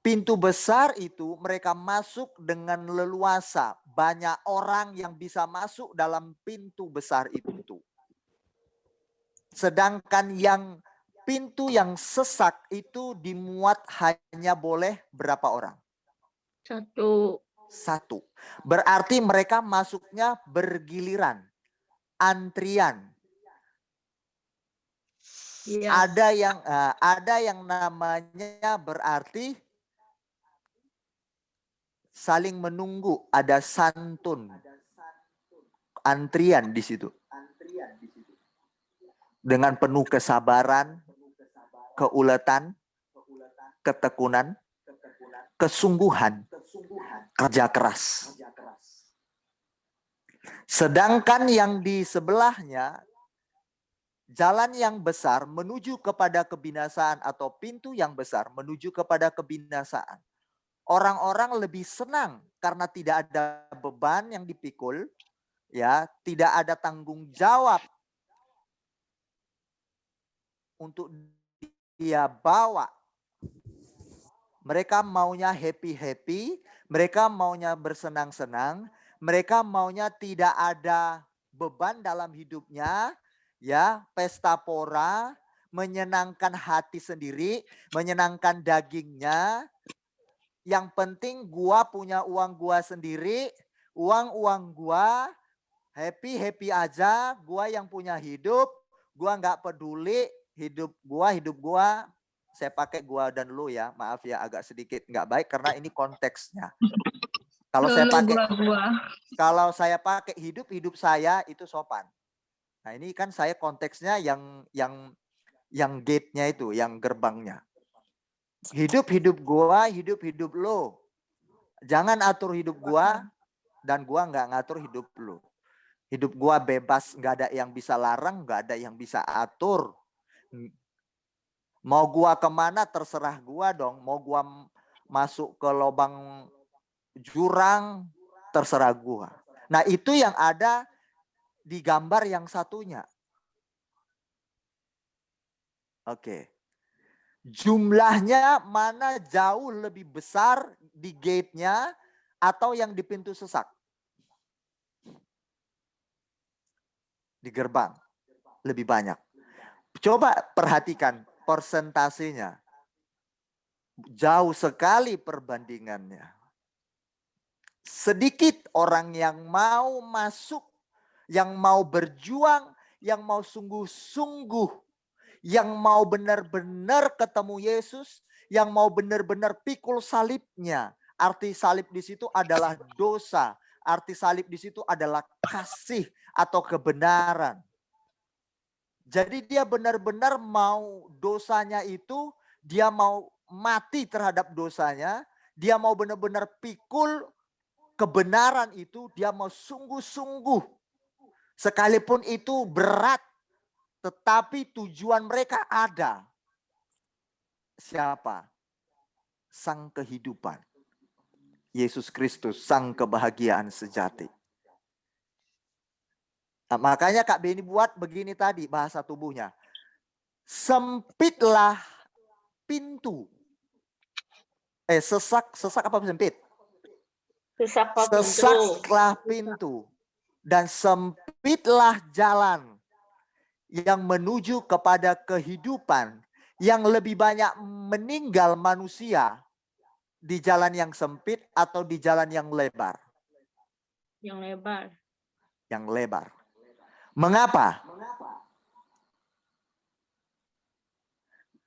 pintu besar itu mereka masuk dengan leluasa. Banyak orang yang bisa masuk dalam pintu besar itu. Sedangkan yang pintu yang sesak itu dimuat hanya boleh berapa orang? 1. Berarti mereka masuknya bergiliran. Antrian. Iya. Ada yang namanya berarti saling menunggu, ada santun. Antrian di situ. Dengan penuh kesabaran, keuletan, ketekunan, kesungguhan, kerja keras. Sedangkan yang di sebelahnya, jalan yang besar menuju kepada kebinasaan atau pintu yang besar menuju kepada kebinasaan. Orang-orang lebih senang karena tidak ada beban yang dipikul, ya, tidak ada tanggung jawab untuk dia bawa Mereka maunya happy-happy, mereka maunya bersenang-senang, mereka maunya tidak ada beban dalam hidupnya, ya, pesta pora, menyenangkan hati sendiri, menyenangkan dagingnya. Yang penting gua punya uang gua sendiri, uang gua, happy aja, gua yang punya hidup, gua nggak peduli hidup gua, saya pakai gua dan lu ya, maaf ya agak sedikit nggak baik karena ini konteksnya. Kalau saya pakai hidup saya itu sopan. Nah ini kan saya konteksnya yang gate-nya itu, yang gerbangnya. Hidup gua, hidup lo. Jangan atur hidup gua dan gua nggak ngatur hidup lo. Hidup gua bebas, nggak ada yang bisa larang, nggak ada yang bisa atur. Mau gua kemana terserah gua dong. Mau gua masuk ke lubang jurang terserah gua. Nah itu yang ada di gambar yang satunya. Oke. Jumlahnya mana jauh lebih besar di gate-nya atau yang di pintu sesak? Di gerbang. Lebih banyak. Coba perhatikan persentasenya. Jauh sekali perbandingannya. Sedikit orang yang mau masuk, yang mau berjuang, yang mau sungguh-sungguh, yang mau benar-benar ketemu Yesus, yang mau benar-benar pikul salibnya. Arti salib di situ adalah dosa, arti salib di situ adalah kasih atau kebenaran. Jadi dia benar-benar mau dosanya itu, dia mau mati terhadap dosanya, dia mau benar-benar pikul kebenaran itu, dia mau sungguh-sungguh. Sekalipun itu berat, tetapi tujuan mereka ada. Siapa? Sang kehidupan. Yesus Kristus, sang kebahagiaan sejati. Nah, makanya Kak Beni buat begini tadi bahasa tubuhnya. Sempitlah pintu. Sesak apa sempit? Sesaklah pintu dan sempitlah jalan yang menuju kepada kehidupan, yang lebih banyak meninggal manusia di jalan yang sempit atau di jalan yang lebar? Yang lebar. Yang lebar. Mengapa?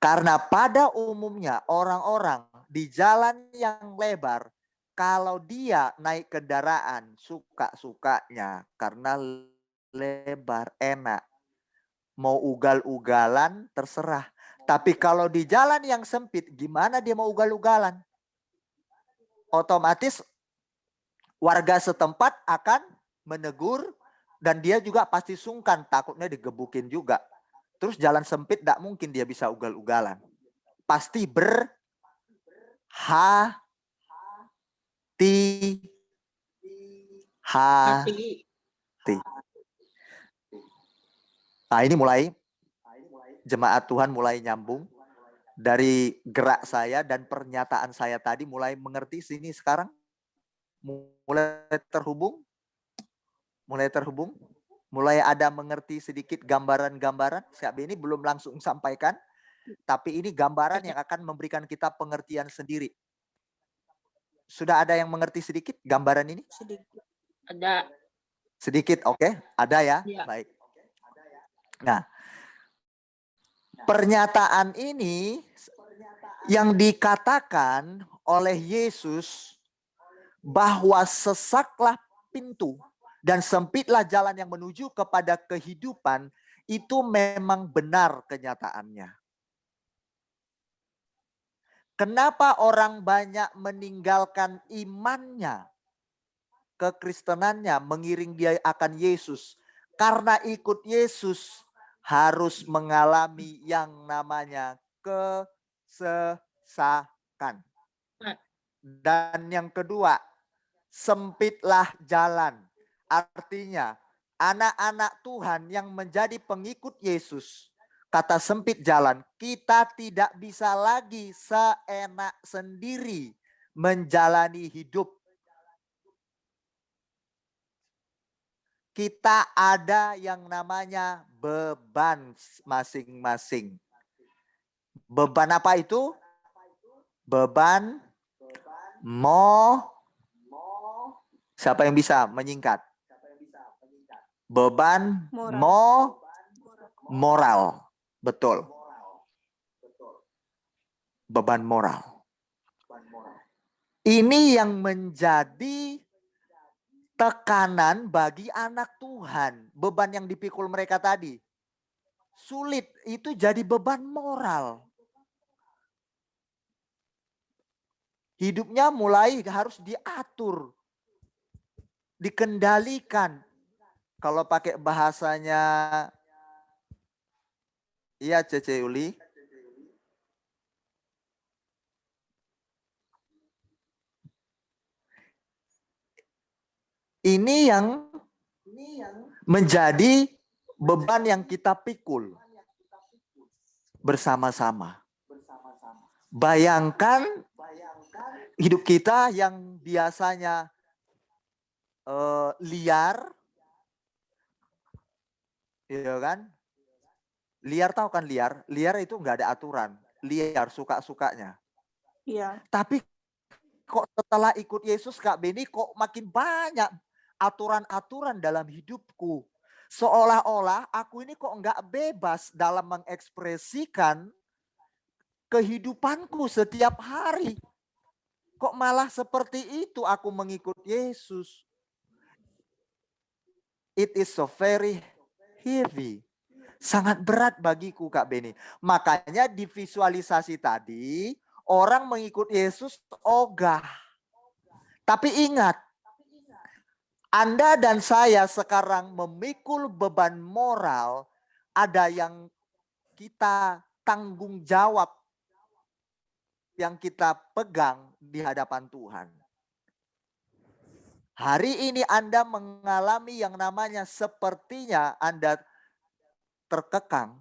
Karena pada umumnya orang-orang di jalan yang lebar, kalau dia naik kendaraan suka-sukanya karena lebar, enak. Mau ugal-ugalan terserah. Tapi kalau di jalan yang sempit, gimana dia mau ugal-ugalan? Otomatis warga setempat akan menegur dan dia juga pasti sungkan, takutnya digebukin juga. Terus jalan sempit tidak mungkin dia bisa ugal-ugalan. Pasti hati. Nah ini mulai jemaat Tuhan mulai nyambung dari gerak saya dan pernyataan saya tadi mulai mengerti sini sekarang. Mulai terhubung. Mulai ada mengerti sedikit gambaran-gambaran. Kak Beni belum langsung sampaikan. Tapi ini gambaran yang akan memberikan kita pengertian sendiri. Sudah ada yang mengerti sedikit gambaran ini? Ada. Sedikit, oke. Ada ya? Ya. Baik. Nah, pernyataan ini yang dikatakan oleh Yesus bahwa sesaklah pintu dan sempitlah jalan yang menuju kepada kehidupan, itu memang benar kenyataannya. Kenapa orang banyak meninggalkan imannya, kekristenannya, mengiring dia akan Yesus? Karena ikut Yesus harus mengalami yang namanya kesesakan. Dan yang kedua, sempitlah jalan. Artinya, anak-anak Tuhan yang menjadi pengikut Yesus, kata sempit jalan, kita tidak bisa lagi seenak sendiri menjalani hidup. Kita ada yang namanya beban masing-masing. Beban apa itu? Beban siapa yang bisa menyingkat? Beban moral. Betul. Beban moral. Ini yang menjadi tekanan bagi anak Tuhan. Beban yang dipikul mereka tadi. Sulit, itu jadi beban moral. Hidupnya mulai harus diatur, dikendalikan. Kalau pakai bahasanya, iya Cece Uli. Ini yang menjadi beban yang kita pikul bersama-sama. Bayangkan hidup kita yang biasanya liar, ya kan? Liar, tahu kan liar? Liar itu nggak ada aturan, liar suka-sukanya. Iya. Tapi kok setelah ikut Yesus, Kak Beni, kok makin banyak aturan-aturan dalam hidupku. Seolah-olah aku ini kok nggak bebas dalam mengekspresikan kehidupanku setiap hari. Kok malah seperti itu aku mengikut Yesus. It is so very heavy. Sangat berat bagiku, Kak Beni. Makanya di visualisasi tadi, orang mengikut Yesus ogah. Tapi ingat, Anda dan saya sekarang memikul beban moral, ada yang kita tanggung jawab, yang kita pegang di hadapan Tuhan. Hari ini Anda mengalami yang namanya sepertinya Anda terkekang,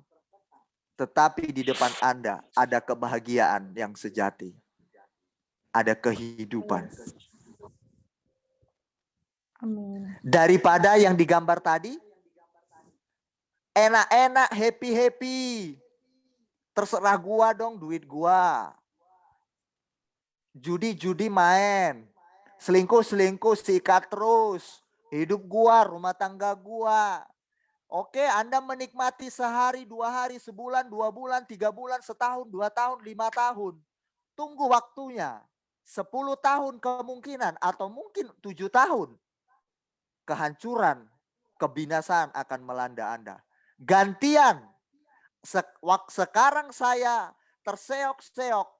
tetapi di depan Anda ada kebahagiaan yang sejati. Ada kehidupan. Amin. Daripada yang digambar tadi, enak-enak, happy-happy. Terserah gua dong, duit gua. Judi-judi main. Selingkuh-selingkuh, sikat terus. Hidup gua, rumah tangga gua. Oke, Anda menikmati sehari, 2 hari, sebulan, 2 bulan, 3 bulan, setahun, 2 tahun, 5 tahun. Tunggu waktunya. 10 tahun kemungkinan atau mungkin 7 tahun. Kehancuran, kebinasaan akan melanda Anda. Gantian. Sekarang saya terseok-seok.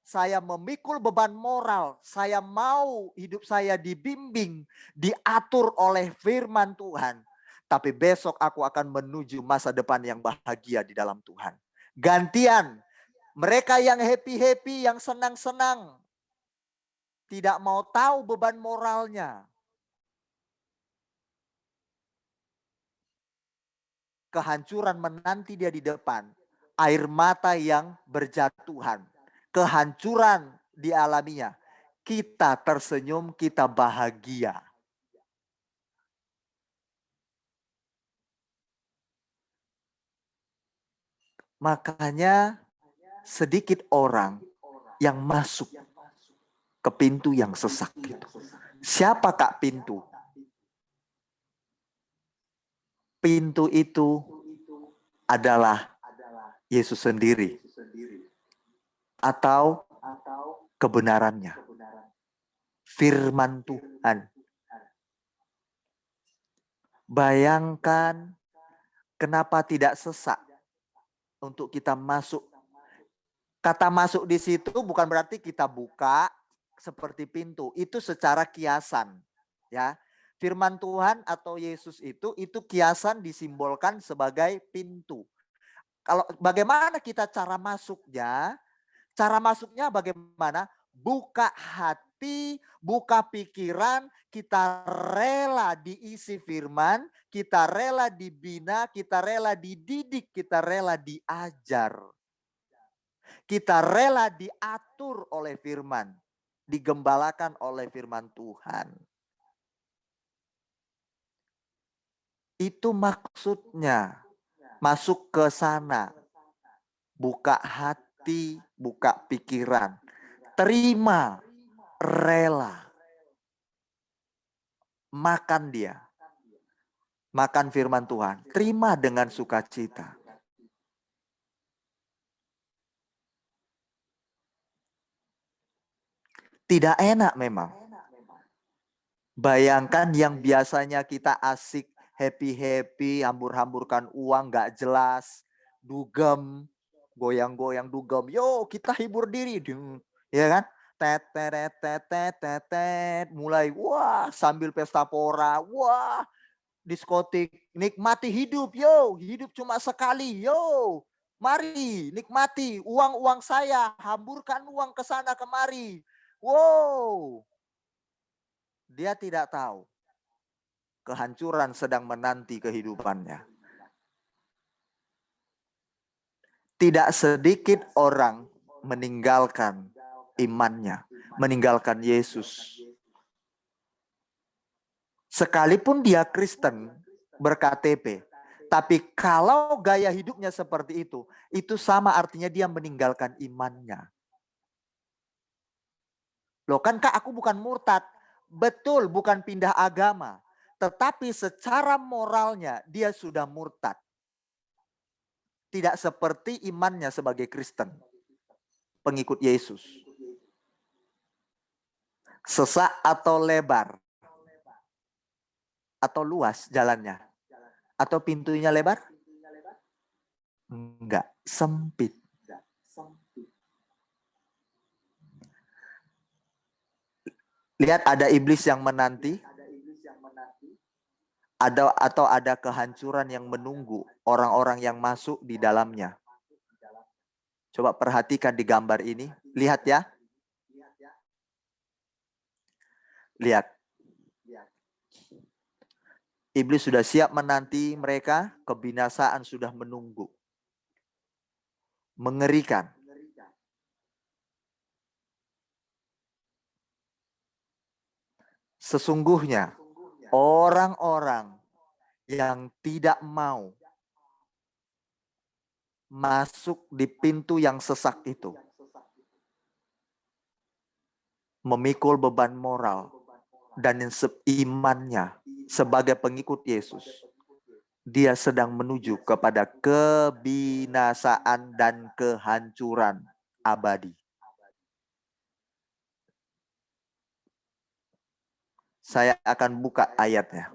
Saya memikul beban moral. Saya mau hidup saya dibimbing, diatur oleh firman Tuhan. Tapi besok aku akan menuju masa depan yang bahagia di dalam Tuhan. Gantian. Mereka yang happy-happy, yang senang-senang. Tidak mau tahu beban moralnya. Kehancuran menanti dia di depan. Air mata yang berjatuhan. Kehancuran dialaminya. Kita tersenyum, kita bahagia. Makanya sedikit orang yang masuk ke pintu yang sesak gitu. Siapa Kak pintu? Pintu itu adalah Yesus sendiri. Atau kebenarannya. Firman Tuhan. Bayangkan kenapa tidak sesak untuk kita masuk. Kata masuk di situ bukan berarti kita buka seperti pintu. Itu secara kiasan. Ya. Firman Tuhan atau Yesus itu kiasan disimbolkan sebagai pintu. Kalau bagaimana kita cara masuknya? Cara masuknya bagaimana? Buka hati hati, buka pikiran, kita rela diisi firman, kita rela dibina, kita rela dididik, kita rela diajar. Kita rela diatur oleh firman, digembalakan oleh firman Tuhan. Itu maksudnya, masuk ke sana. Buka hati, buka pikiran. Terima, rela. Makan dia. Makan firman Tuhan. Terima dengan sukacita. Tidak enak memang. Bayangkan yang biasanya kita asik, happy-happy, hambur-hamburkan uang gak jelas, dugem, goyang-goyang dugem. Yo, kita hibur diri. Ya kan? Tet, mulai, wah, sambil pesta pora, wah, diskotik, nikmati hidup, yo, hidup cuma sekali, yo, mari nikmati uang saya, hamburkan uang ke sana kemari, wow, dia tidak tahu kehancuran sedang menanti kehidupannya. Tidak sedikit orang meninggalkan imannya, meninggalkan Yesus. Sekalipun dia Kristen, ber-KTP, tapi kalau gaya hidupnya seperti itu sama artinya dia meninggalkan imannya. Loh kan Kak, aku bukan murtad. Betul, bukan pindah agama. Tetapi secara moralnya dia sudah murtad. Tidak seperti imannya sebagai Kristen, pengikut Yesus. Sesak atau lebar? Atau luas jalannya? Atau pintunya lebar? Enggak, sempit. Lihat ada iblis yang menanti. Atau ada kehancuran yang menunggu orang-orang yang masuk di dalamnya. Coba perhatikan di gambar ini. Lihat ya. Lihat. Iblis sudah siap menanti mereka, kebinasaan sudah menunggu. Mengerikan. Sesungguhnya orang-orang yang tidak mau masuk di pintu yang sesak itu memikul beban moral dan imannya sebagai pengikut Yesus. Dia sedang menuju kepada kebinasaan dan kehancuran abadi. Saya akan buka ayatnya.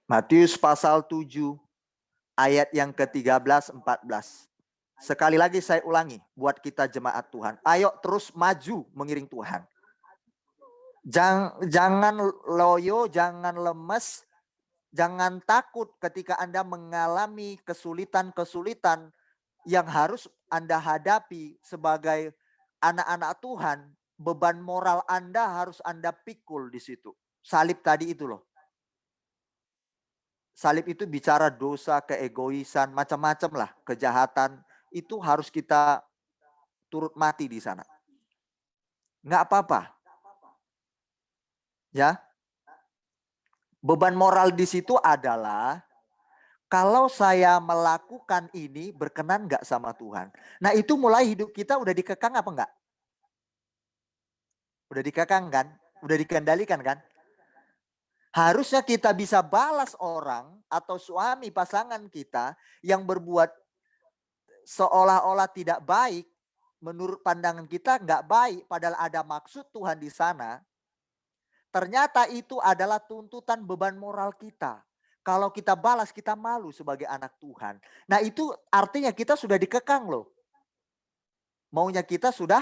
Matius pasal 7 ayat yang ke-13-14. Sekali lagi saya ulangi buat kita jemaat Tuhan. Ayo terus maju mengiring Tuhan. Jangan loyo, jangan lemes, jangan takut ketika Anda mengalami kesulitan-kesulitan yang harus Anda hadapi sebagai anak-anak Tuhan. Beban moral Anda harus Anda pikul di situ. Salib tadi itu loh. Salib itu bicara dosa, keegoisan, macam-macam lah, kejahatan. Itu harus kita turut mati di sana. Nggak apa-apa. Ya. Beban moral di situ adalah kalau saya melakukan ini berkenan nggak sama Tuhan. Nah itu mulai hidup kita udah dikekang apa enggak? Udah dikekang kan? Udah dikendalikan kan? Harusnya kita bisa balas orang atau suami pasangan kita yang berbuat seolah-olah tidak baik. Menurut pandangan kita nggak baik padahal ada maksud Tuhan di sana. Ternyata itu adalah tuntutan beban moral kita. Kalau kita balas, kita malu sebagai anak Tuhan. Nah itu artinya kita sudah dikekang loh. Maunya kita sudah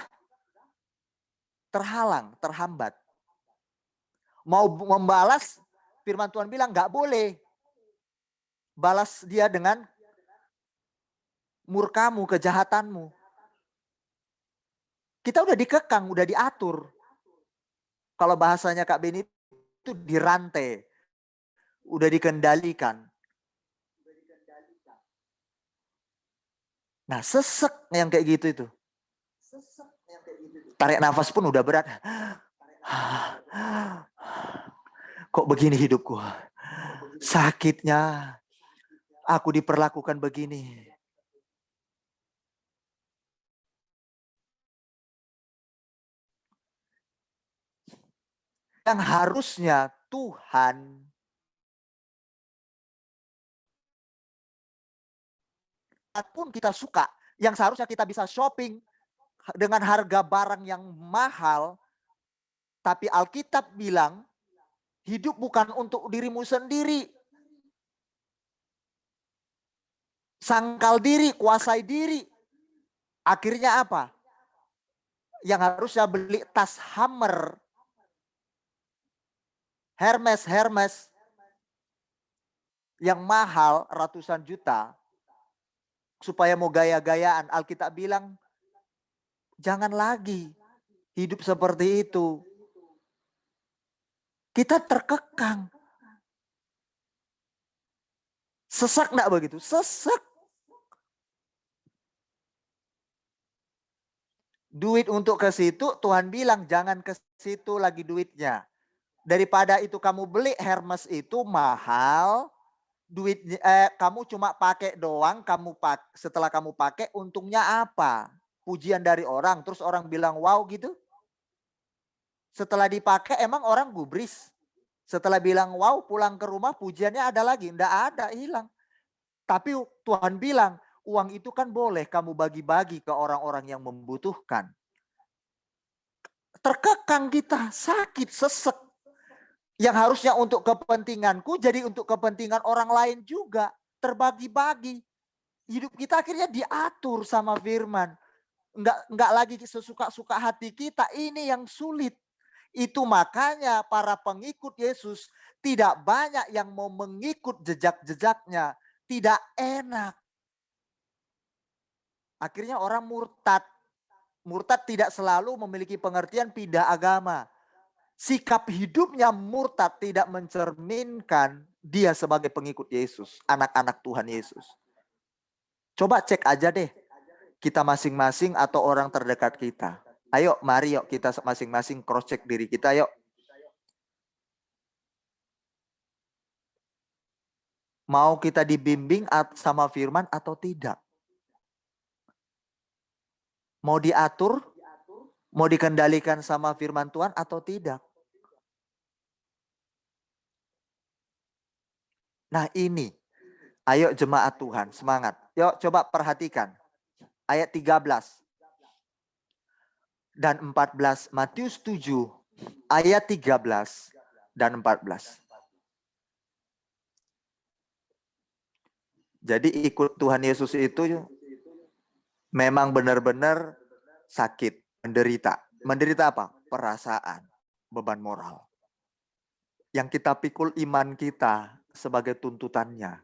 terhalang, terhambat. Mau membalas, firman Tuhan bilang nggak boleh. balas dia dengan murkamu, kejahatanmu. Kita udah dikekang, udah diatur. Kalau bahasanya Kak Beni itu dirantai, udah dikendalikan. Nah, sesek yang kayak gitu itu. Tarik nafas pun udah berat. Kok begini hidupku? Sakitnya. Aku diperlakukan begini. Yang harusnya Tuhan pun kita suka, yang seharusnya kita bisa shopping dengan harga barang yang mahal, tapi Alkitab bilang hidup bukan untuk dirimu sendiri. Sangkal diri, kuasai diri. Akhirnya apa? Yang harusnya beli tas Hammer, Hermes yang mahal ratusan juta, supaya mau gaya-gayaan. Alkitab bilang, jangan lagi hidup seperti itu. Kita terkekang. Sesak enggak begitu? Sesak. Duit untuk ke situ, Tuhan bilang jangan ke situ lagi duitnya. Daripada itu kamu beli Hermes itu mahal, duit kamu cuma pakai doang, setelah kamu pakai untungnya apa? Pujian dari orang, terus orang bilang wow gitu. Setelah dipakai emang orang gubris. Setelah bilang wow, pulang ke rumah pujiannya ada lagi, enggak ada, hilang. Tapi Tuhan bilang, uang itu kan boleh kamu bagi-bagi ke orang-orang yang membutuhkan. Terkekang kita, sakit, sesek. Yang harusnya untuk kepentinganku jadi untuk kepentingan orang lain juga. Terbagi-bagi. Hidup kita akhirnya diatur sama firman. Enggak lagi sesuka-suka hati kita. Ini yang sulit. Itu makanya para pengikut Yesus tidak banyak yang mau mengikut jejak-jejaknya. Tidak enak. Akhirnya orang murtad. Murtad tidak selalu memiliki pengertian pindah agama. Sikap hidupnya murtad tidak mencerminkan dia sebagai pengikut Yesus. Anak-anak Tuhan Yesus. Coba cek aja deh. Kita masing-masing atau orang terdekat kita. Ayo mari yuk kita masing-masing cross check diri kita yuk. Mau kita dibimbing sama firman atau tidak? Mau diatur? Mau dikendalikan sama firman Tuhan atau tidak? Nah ini. Ayo jemaat Tuhan, semangat. Yuk coba perhatikan. Ayat 13 dan 14. Matius 7 ayat 13 dan 14. Jadi ikut Tuhan Yesus itu memang benar-benar sakit, menderita. Menderita apa? Perasaan, beban moral. Yang kita pikul iman kita sebagai tuntutannya.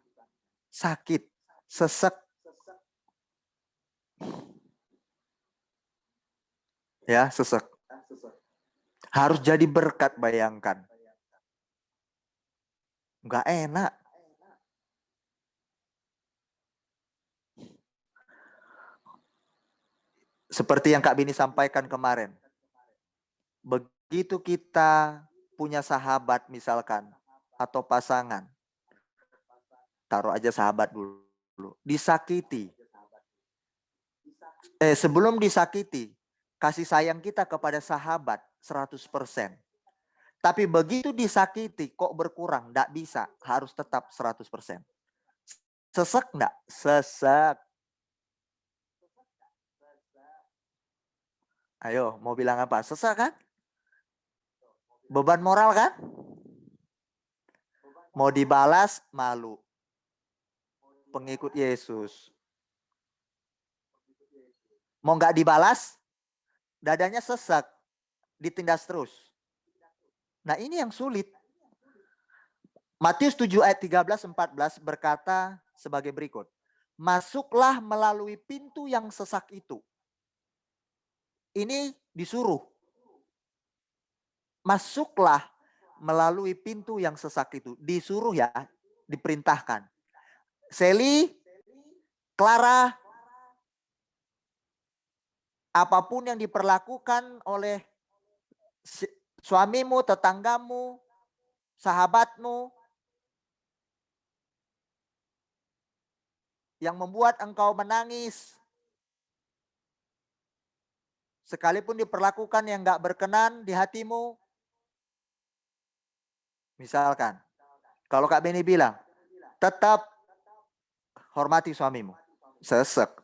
Sakit, sesek. Ya, sesek. Harus jadi berkat, bayangkan. Enggak enak. Seperti yang Kak Bini sampaikan kemarin. Begitu kita punya sahabat misalkan, atau pasangan. Taruh aja sahabat dulu. Disakiti. Sebelum disakiti, kasih sayang kita kepada sahabat 100%. Tapi begitu disakiti kok berkurang, enggak bisa, harus tetap 100%. Sesek enggak? Sesek. Ayo, mau bilang apa? Sesek kan? Beban moral kan? Mau dibalas, malu. Pengikut Yesus. Mau nggak dibalas, dadanya sesek. Ditindas terus. Nah ini yang sulit. Matius 7 ayat 13-14 berkata sebagai berikut. Masuklah melalui pintu yang sesak itu. Ini disuruh. Masuklah melalui pintu yang sesak itu. Disuruh ya, diperintahkan. Sally, Clara, apapun yang diperlakukan oleh suamimu, tetanggamu, sahabatmu, yang membuat engkau menangis, sekalipun diperlakukan yang gak berkenan di hatimu, misalkan, kalau Kak Beni bilang, tetap hormati suamimu, sesek,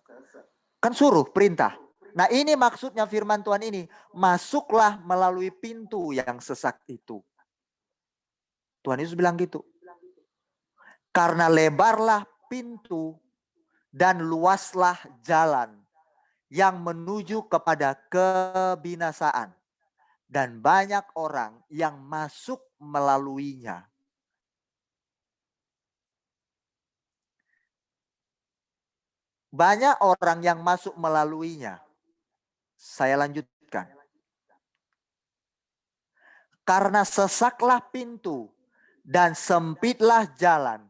kan suruh, perintah. Nah ini maksudnya firman Tuhan ini, masuklah melalui pintu yang sesak itu. Tuhan Yesus bilang gitu. Karena lebarlah pintu dan luaslah jalan yang menuju kepada kebinasaan. Dan banyak orang yang masuk melaluinya. Banyak orang yang masuk melaluinya. Saya lanjutkan. Karena sesaklah pintu dan sempitlah jalan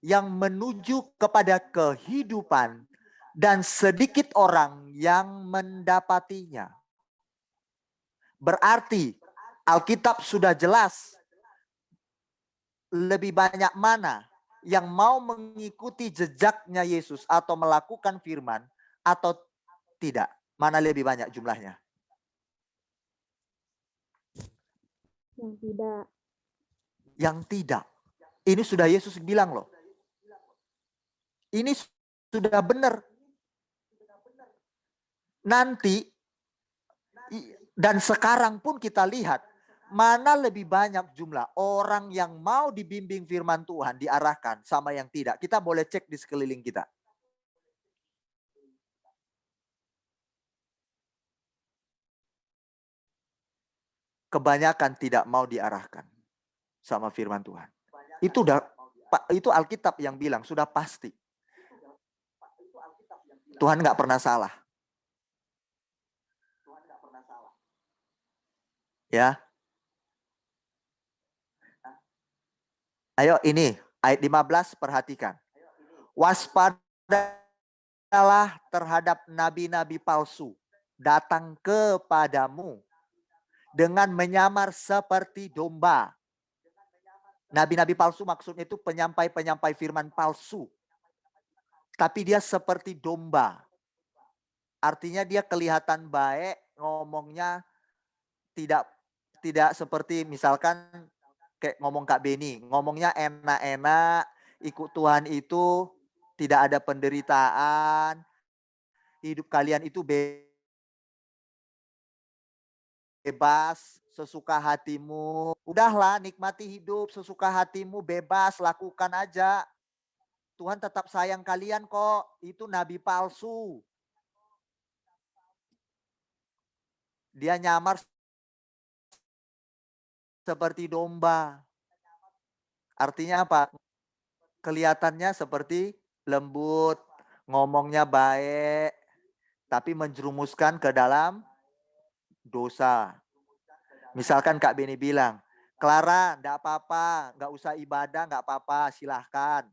yang menuju kepada kehidupan dan sedikit orang yang mendapatinya. Berarti Alkitab sudah jelas lebih banyak mana yang mau mengikuti jejaknya Yesus atau melakukan firman atau tidak. Mana lebih banyak jumlahnya? Yang tidak. Yang tidak. Ini sudah Yesus bilang loh. Ini sudah benar. Nanti dan sekarang pun kita lihat mana lebih banyak jumlah orang yang mau dibimbing firman Tuhan diarahkan sama yang tidak. Kita boleh cek di sekeliling kita. Kebanyakan tidak mau diarahkan sama firman Tuhan. Itu Alkitab yang bilang, sudah pasti. Tuhan nggak pernah salah. Ya. Ayo ini ayat 15 perhatikan. Waspadalah terhadap nabi-nabi palsu datang kepadamu dengan menyamar seperti domba. Nabi-nabi palsu maksudnya itu penyampai-penyampai firman palsu. Tapi dia seperti domba. Artinya dia kelihatan baik, ngomongnya tidak seperti misalkan kayak ngomong Kak Beni, ngomongnya enak-enak, ikut Tuhan itu tidak ada penderitaan, hidup kalian itu bebas, sesuka hatimu. Udahlah, nikmati hidup, sesuka hatimu, bebas, lakukan aja. Tuhan tetap sayang kalian kok. Itu nabi palsu. Dia nyamar seperti domba. Artinya apa? Kelihatannya seperti lembut, ngomongnya baik, tapi menjerumuskan ke dalam dosa. Misalkan Kak Beni bilang, Clara, enggak apa-apa, enggak usah ibadah, enggak apa-apa, silahkan.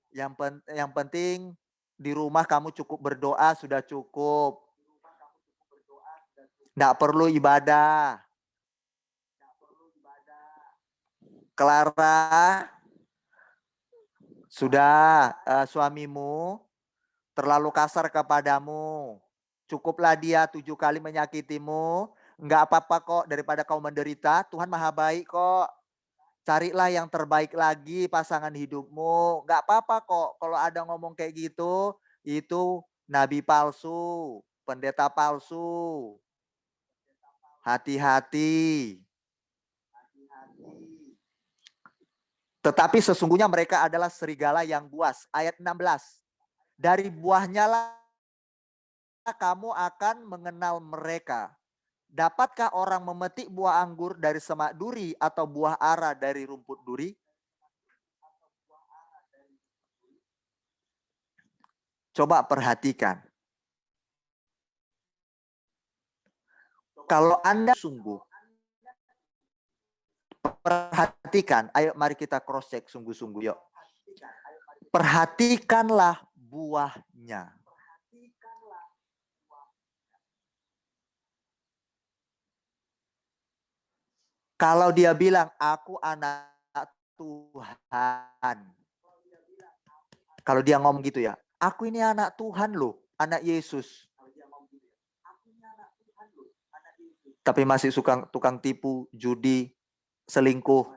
Yang penting di rumah kamu cukup berdoa, sudah cukup. Enggak perlu ibadah. Clara, sudah suamimu terlalu kasar kepadamu. Cukuplah dia 7 kali menyakitimu. Enggak apa-apa kok daripada kau menderita. Tuhan maha baik kok. Carilah yang terbaik lagi pasangan hidupmu. Enggak apa-apa kok kalau ada ngomong kayak gitu. Itu nabi palsu, pendeta palsu. Hati-hati. Tetapi sesungguhnya mereka adalah serigala yang buas. Ayat 16. Dari buahnya lah kamu akan mengenal mereka. Dapatkah orang memetik buah anggur dari semak duri atau buah ara dari rumput duri? Coba perhatikan. Kalau Anda sungguh perhatikan, ayo mari kita cross check sungguh-sungguh yuk. Perhatikanlah buahnya. Kalau dia bilang, aku anak Tuhan. Kalau dia ngomong gitu ya, aku ini anak Tuhan loh, anak Yesus. Tapi masih suka tukang tipu, judi, selingkuh.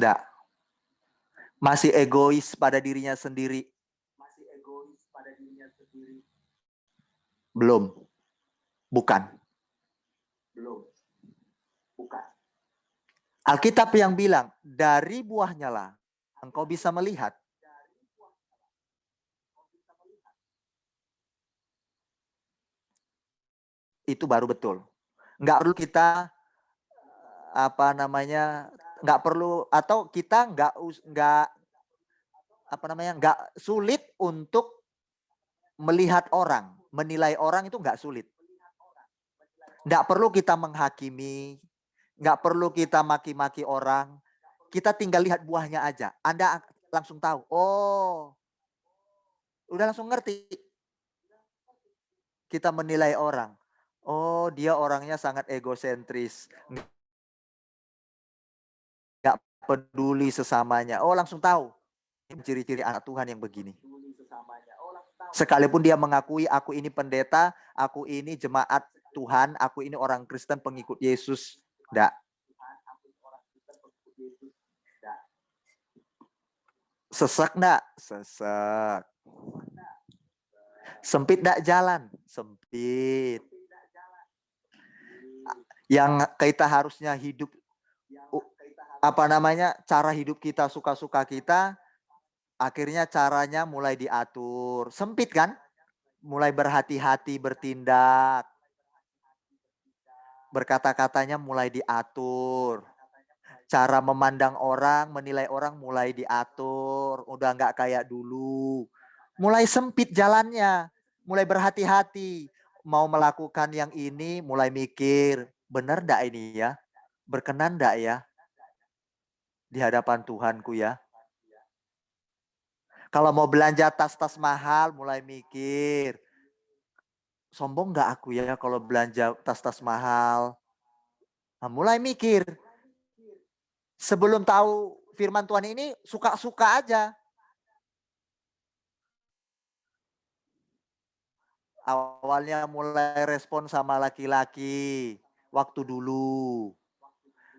Enggak. Masih egois pada dirinya sendiri. Belum. Bukan. Alkitab yang bilang, dari buahnya lah engkau bisa melihat. Itu baru betul. Enggak perlu kita enggak perlu, atau kita enggak sulit untuk melihat orang, menilai orang itu enggak sulit. Enggak perlu kita menghakimi, enggak perlu kita maki-maki orang. Kita tinggal lihat buahnya aja. Anda langsung tahu. Oh, udah langsung ngerti. Kita menilai orang. Oh, dia orangnya sangat egosentris. Enggak peduli sesamanya. Oh, langsung tahu. Ini ciri-ciri anak Tuhan yang begini. Sekalipun dia mengakui, aku ini pendeta, aku ini jemaat Tuhan, aku ini orang Kristen pengikut Yesus. Enggak. Sesek enggak? Sesek. Sempit enggak jalan? Sempit. Yang kita harusnya hidup, cara hidup kita, suka-suka kita, akhirnya caranya mulai diatur. Sempit kan? Mulai berhati-hati bertindak. Berkata-katanya mulai diatur. Cara memandang orang, menilai orang mulai diatur. Udah nggak kayak dulu. Mulai sempit jalannya. Mulai berhati-hati. Mau melakukan yang ini, mulai mikir. Benar ndak ini ya? Berkenan ndak ya? Di hadapan Tuhanku ya? Kalau mau belanja tas-tas mahal, mulai mikir. Sombong nggak aku ya kalau belanja tas-tas mahal? Nah, mulai mikir. Sebelum tahu firman Tuhan ini, suka-suka aja. Awalnya mulai respon sama laki-laki. Waktu dulu.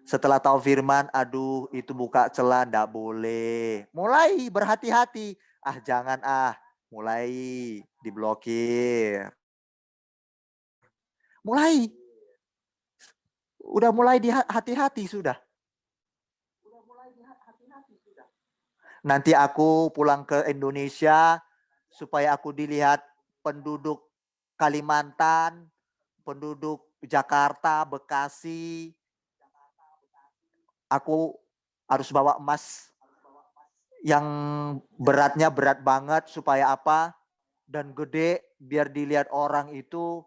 Setelah tahu firman, aduh itu buka celah, ndak boleh. Mulai berhati-hati. Ah jangan mulai diblokir. Mulai. Udah mulai hati-hati sudah. Nanti aku pulang ke Indonesia supaya aku dilihat penduduk Kalimantan, penduduk Jakarta, Bekasi. Aku harus bawa emas yang beratnya berat banget supaya apa? Dan gede biar dilihat orang itu.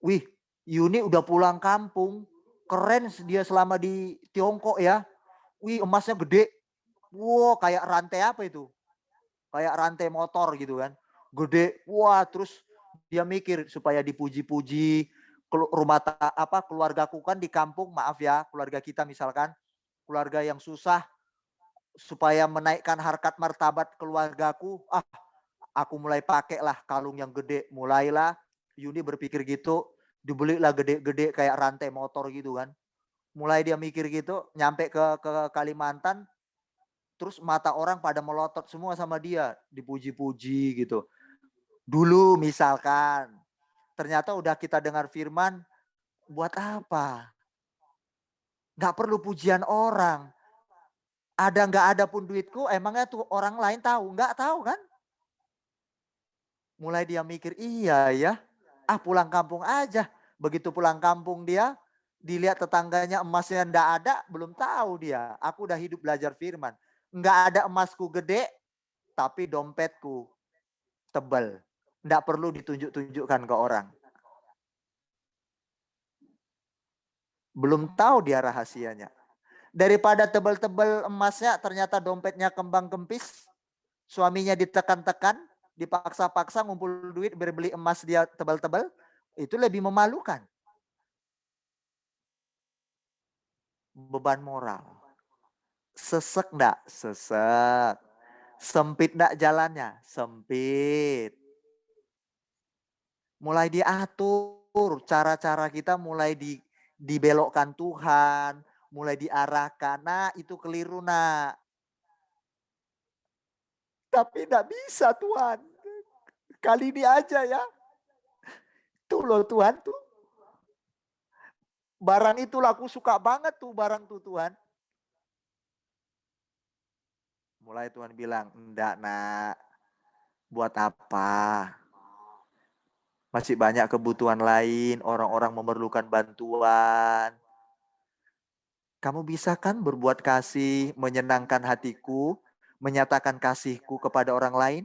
Wih, Yuni udah pulang kampung. Keren dia selama di Tiongkok ya. Wih, emasnya gede. Wow, kayak rantai apa itu? Kayak rantai motor gitu kan. Gede. Wah, terus dia mikir supaya dipuji-puji. Keluargaku kan di kampung, maaf ya, keluarga kita misalkan, keluarga yang susah, supaya menaikkan harkat martabat keluargaku, aku mulai pakailah kalung yang gede. Mulailah Yuni berpikir gitu, dibelilah gede-gede kayak rantai motor gitu kan. Mulai dia mikir gitu, nyampe ke Kalimantan, terus mata orang pada melotot semua sama dia, dipuji-puji gitu. Dulu misalkan, ternyata udah kita dengar firman, buat apa? Nggak perlu pujian orang. Ada nggak ada pun duitku, emangnya tuh orang lain tahu? Nggak tahu kan? Mulai dia mikir, iya ya, pulang kampung aja. Begitu pulang kampung dia, dilihat tetangganya emasnya ndak ada, belum tahu dia. Aku udah hidup belajar firman. Nggak ada emasku gede, tapi dompetku tebal. Ndak perlu ditunjuk-tunjukkan ke orang. Belum tahu dia rahasianya. Daripada tebal-tebal emasnya, ternyata dompetnya kembang kempis. Suaminya ditekan-tekan, dipaksa-paksa ngumpul duit berbeli emas dia tebal-tebal. Itu lebih memalukan. Beban moral. Sesek enggak? Sesek. Sempit enggak jalannya? Sempit. Mulai diatur. Cara-cara kita mulai dibelokkan Tuhan. Mulai diarahkan. Nah, itu keliru, nak. Tapi enggak bisa, Tuhan. Kali ini aja ya. Tuh loh Tuhan tuh. Barang itulah aku suka banget tuh barang tuh Tuhan. Mulai Tuhan bilang, enggak nak. Buat apa? Masih banyak kebutuhan lain. Orang-orang memerlukan bantuan. Kamu bisa kan berbuat kasih, menyenangkan hatiku, menyatakan kasihku kepada orang lain?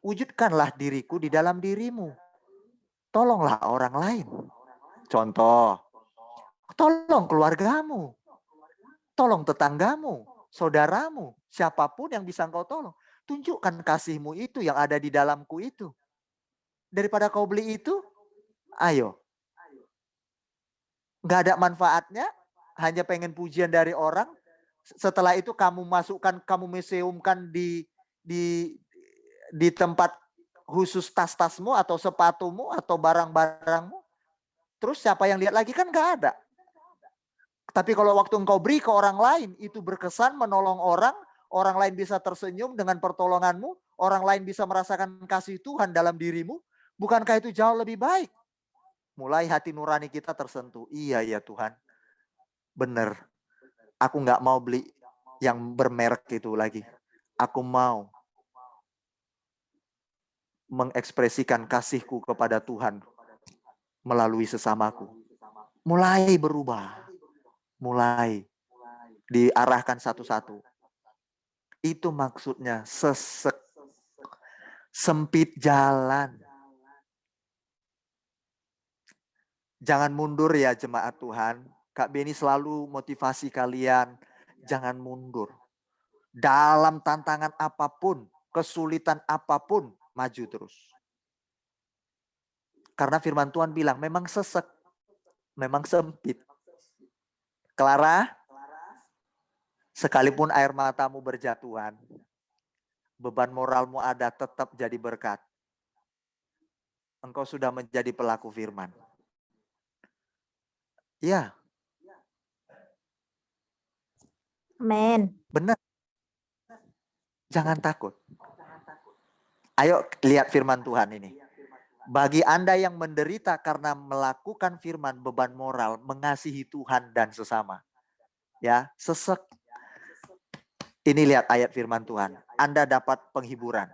Wujudkanlah diriku di dalam dirimu. Tolonglah orang lain. Contoh, tolong keluargamu. Tolong tetanggamu, saudaramu, siapapun yang bisa engkau tolong. Tunjukkan kasihmu itu yang ada di dalamku itu. Daripada kau beli itu, ayo. Nggak ada manfaatnya, hanya pengen pujian dari orang. Setelah itu kamu masukkan, kamu museumkan di tempat khusus tas-tasmu atau sepatumu atau barang-barangmu. Terus siapa yang lihat lagi kan nggak ada. Tapi kalau waktu engkau beri ke orang lain, itu berkesan menolong orang, orang lain bisa tersenyum dengan pertolonganmu, orang lain bisa merasakan kasih Tuhan dalam dirimu, bukankah itu jauh lebih baik? Mulai hati nurani kita tersentuh. Iya ya Tuhan, benar. Aku nggak mau beli yang bermerek itu lagi. Aku mau mengekspresikan kasihku kepada Tuhan melalui sesamaku. Mulai berubah. Mulai diarahkan satu-satu. Itu maksudnya sesek. Sempit jalan. Jangan mundur ya jemaat Tuhan. Kak Beni selalu motivasi kalian. Jangan mundur. Dalam tantangan apapun, kesulitan apapun, maju terus. Karena firman Tuhan bilang memang sesek. Memang sempit. Clara, sekalipun air matamu berjatuhan, beban moralmu ada tetap jadi berkat. Engkau sudah menjadi pelaku firman. Ya. Amin. Benar. Jangan takut. Ayo lihat firman Tuhan ini. Bagi Anda yang menderita karena melakukan firman beban moral, mengasihi Tuhan dan sesama. Ya, sesek. Ini lihat ayat firman Tuhan. Anda dapat penghiburan.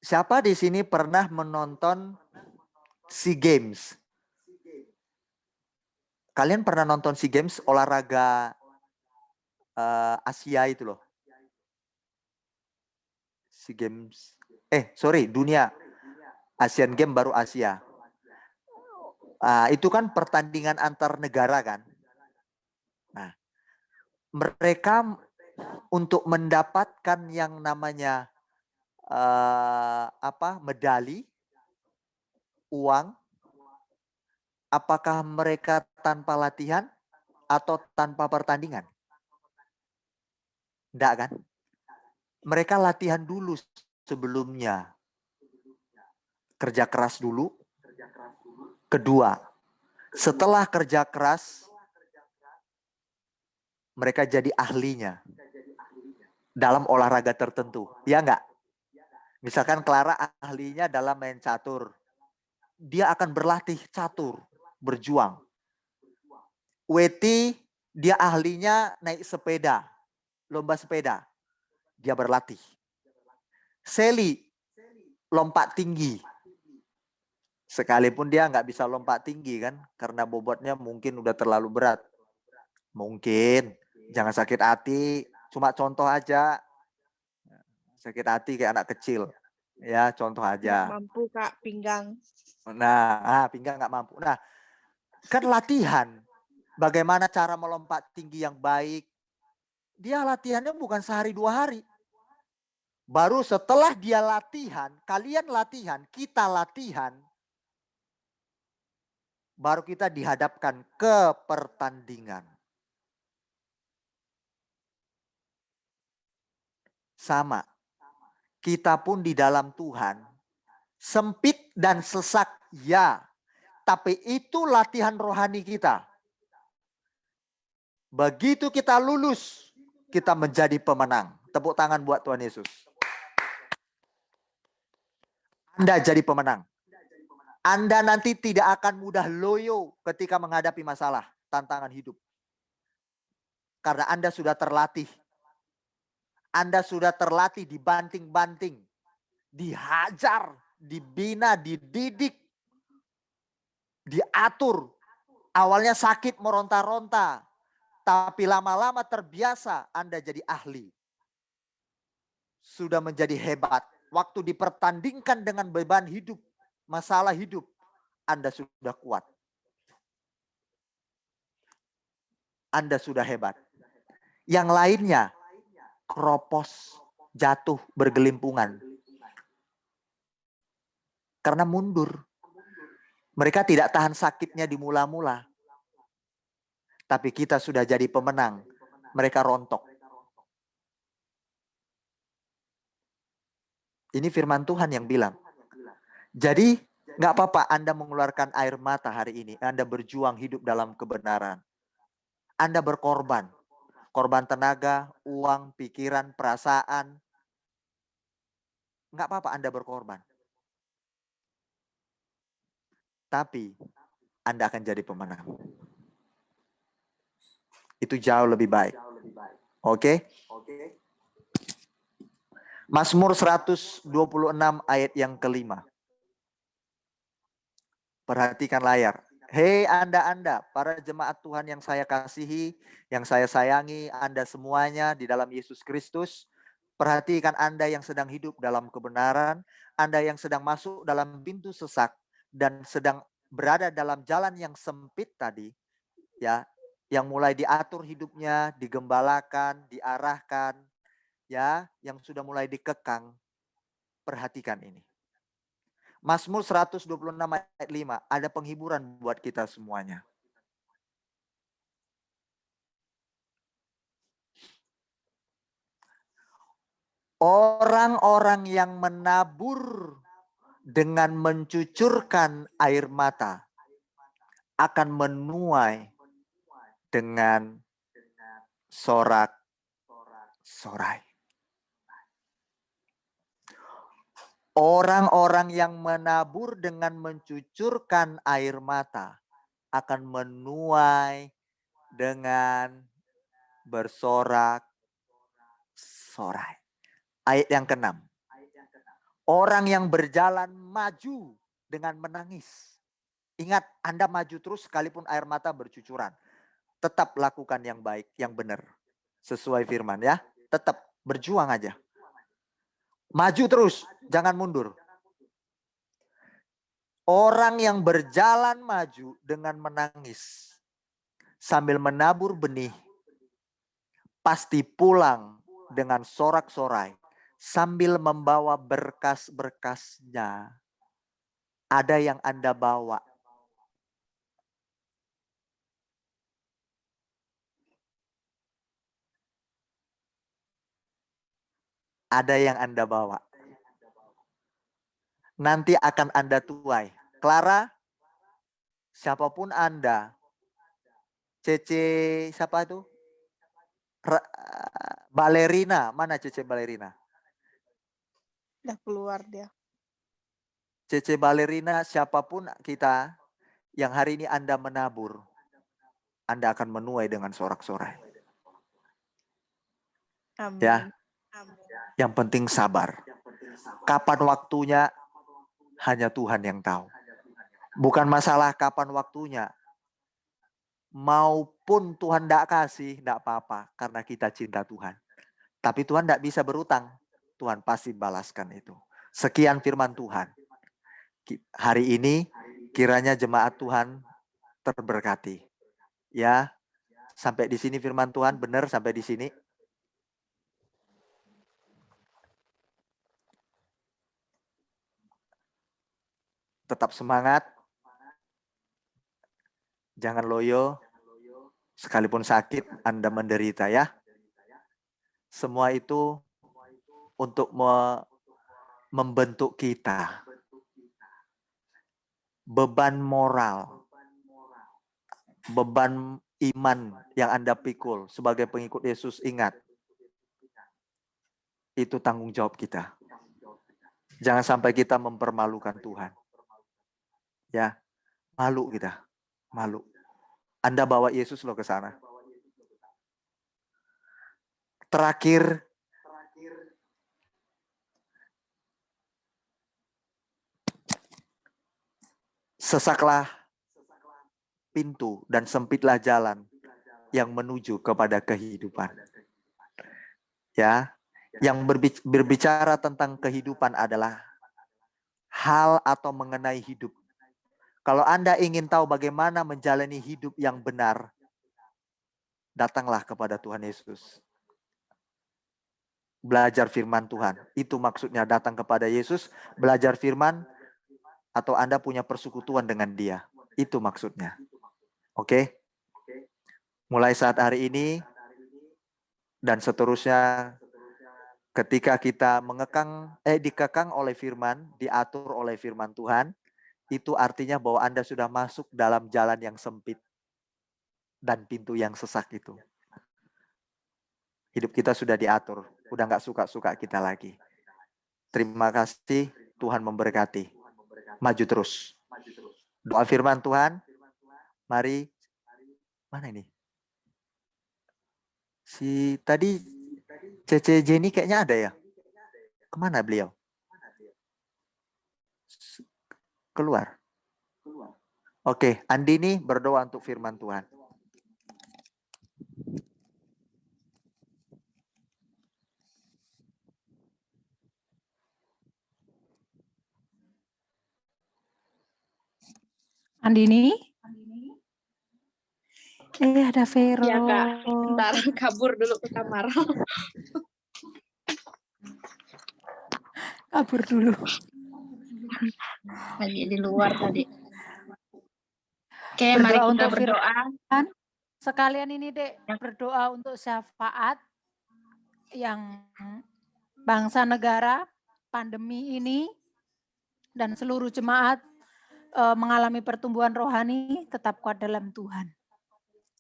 Siapa di sini pernah menonton SEA Games? Kalian pernah nonton SEA Games, olahraga Asia itu loh. SEA Games. Dunia. Asian Games baru Asia. Itu kan pertandingan antar negara kan. Nah, mereka untuk mendapatkan yang namanya medali, uang, apakah mereka tanpa latihan atau tanpa pertandingan? Enggak kan? Mereka latihan dulu sebelumnya. Kerja keras dulu. Kedua, setelah kerja keras, mereka jadi ahlinya dalam olahraga tertentu. Ya enggak? Misalkan Clara ahlinya dalam main catur. dia akan berlatih catur, berjuang. Weti, dia ahlinya naik sepeda, lomba sepeda. Dia berlatih. Seli, lompat tinggi. Sekalipun dia nggak bisa lompat tinggi kan, karena bobotnya mungkin udah terlalu berat. Mungkin, jangan sakit hati, cuma contoh aja. Sakit hati kayak anak kecil. Ya, contoh Nggak aja. mampu Kak, pinggang. Nah, pinggang nggak mampu. Nah, kan latihan. Bagaimana cara melompat tinggi yang baik. Dia latihannya bukan sehari 2 hari. Baru setelah dia latihan, kalian latihan, kita latihan, baru kita dihadapkan ke pertandingan. Sama. Kita pun di dalam Tuhan, sempit dan sesak, ya. Tapi itu latihan rohani kita. Begitu kita lulus, kita menjadi pemenang. Tepuk tangan buat Tuhan Yesus. Anda jadi pemenang. Anda nanti tidak akan mudah loyo ketika menghadapi masalah, tantangan hidup. Karena Anda sudah terlatih. Anda sudah terlatih dibanting-banting, dihajar, dibina, dididik, diatur. Awalnya sakit meronta-ronta, tapi lama-lama terbiasa Anda jadi ahli. Sudah menjadi hebat. Waktu dipertandingkan dengan beban hidup, masalah hidup, Anda sudah kuat. Anda sudah hebat. Yang lainnya, keropos, jatuh, bergelimpungan. Karena mundur. Mereka tidak tahan sakitnya di mula-mula. Tapi kita sudah jadi pemenang. Mereka rontok. Ini firman Tuhan yang bilang. Jadi nggak apa-apa Anda mengeluarkan air mata hari ini. Anda berjuang hidup dalam kebenaran. Anda berkorban. Korban tenaga, uang, pikiran, perasaan. Nggak apa-apa Anda berkorban. Tapi Anda akan jadi pemenang. Itu jauh lebih baik. Oke? Mazmur 126 ayat yang kelima. Perhatikan layar. Hei Anda, para jemaat Tuhan yang saya kasihi, yang saya sayangi, Anda semuanya di dalam Yesus Kristus. Perhatikan Anda yang sedang hidup dalam kebenaran, Anda yang sedang masuk dalam pintu sesak, dan sedang berada dalam jalan yang sempit tadi, ya, yang mulai diatur hidupnya, digembalakan, diarahkan, ya, yang sudah mulai dikekang. Perhatikan ini. Mazmur 126 ayat 5, ada penghiburan buat kita semuanya. Orang-orang yang menabur dengan mencucurkan air mata akan menuai dengan sorak-sorai. Orang-orang yang menabur dengan mencucurkan air mata akan menuai dengan bersorak-sorai. Ayat yang ke-6. Orang yang berjalan maju dengan menangis. Ingat, Anda maju terus sekalipun air mata bercucuran. Tetap lakukan yang baik, yang benar. Sesuai firman ya. Tetap berjuang aja. Maju terus, jangan mundur. Orang yang berjalan maju dengan menangis sambil menabur benih pasti pulang dengan sorak-sorai sambil membawa berkas-berkasnya. Ada yang Anda bawa. Ada yang Anda bawa. Nanti akan Anda tuai. Clara, siapapun Anda, Cece, siapa itu? Balerina, mana Cece Balerina? Udah keluar dia. Cece Balerina, siapapun kita yang hari ini Anda menabur, Anda akan menuai dengan sorak-sorai. Amin. Ya. Yang penting sabar. Kapan waktunya hanya Tuhan yang tahu. Bukan masalah kapan waktunya. Maupun Tuhan tidak kasih, tidak apa-apa. Karena kita cinta Tuhan. Tapi Tuhan tidak bisa berutang. Tuhan pasti balaskan itu. Sekian firman Tuhan. Hari ini kiranya jemaat Tuhan terberkati. Ya, sampai di sini firman Tuhan, benar sampai di sini. Tetap semangat. Jangan loyo. Sekalipun sakit, Anda menderita ya. Semua itu untuk membentuk kita. Beban moral. Beban iman yang Anda pikul sebagai pengikut Yesus, ingat. Itu tanggung jawab kita. Jangan sampai kita mempermalukan Tuhan. Ya, malu kita. Malu. Anda bawa Yesus loh ke sana. Terakhir, sesaklah pintu dan sempitlah jalan yang menuju kepada kehidupan. Ya, yang berbicara tentang kehidupan adalah hal atau mengenai hidup. Kalau Anda ingin tahu bagaimana menjalani hidup yang benar, datanglah kepada Tuhan Yesus. Belajar firman Tuhan. Itu maksudnya datang kepada Yesus, belajar firman, atau Anda punya persekutuan dengan Dia. Itu maksudnya. Oke? Mulai saat hari ini dan seterusnya, ketika kita dikekang oleh firman, diatur oleh firman Tuhan, itu artinya bahwa Anda sudah masuk dalam jalan yang sempit dan pintu yang sesak itu. Hidup kita sudah diatur, udah nggak suka-suka kita lagi. Terima kasih, Tuhan memberkati. Maju terus. Doa firman Tuhan. Mari. Mana ini? Si tadi Cece Jenny kayaknya ada ya? Kemana beliau? Keluar. Oke, Andini berdoa untuk firman Tuhan. Andini? Ada Vero. Ya Kak, bentar kabur dulu ke kamar. Kabur dulu. Lagi di luar tadi. Oke, Berdoa mari kita untuk berdoa. firman. Sekalian ini Dek, berdoa untuk syafaat yang bangsa negara, pandemi ini, dan seluruh jemaat mengalami pertumbuhan rohani, tetap kuat dalam Tuhan.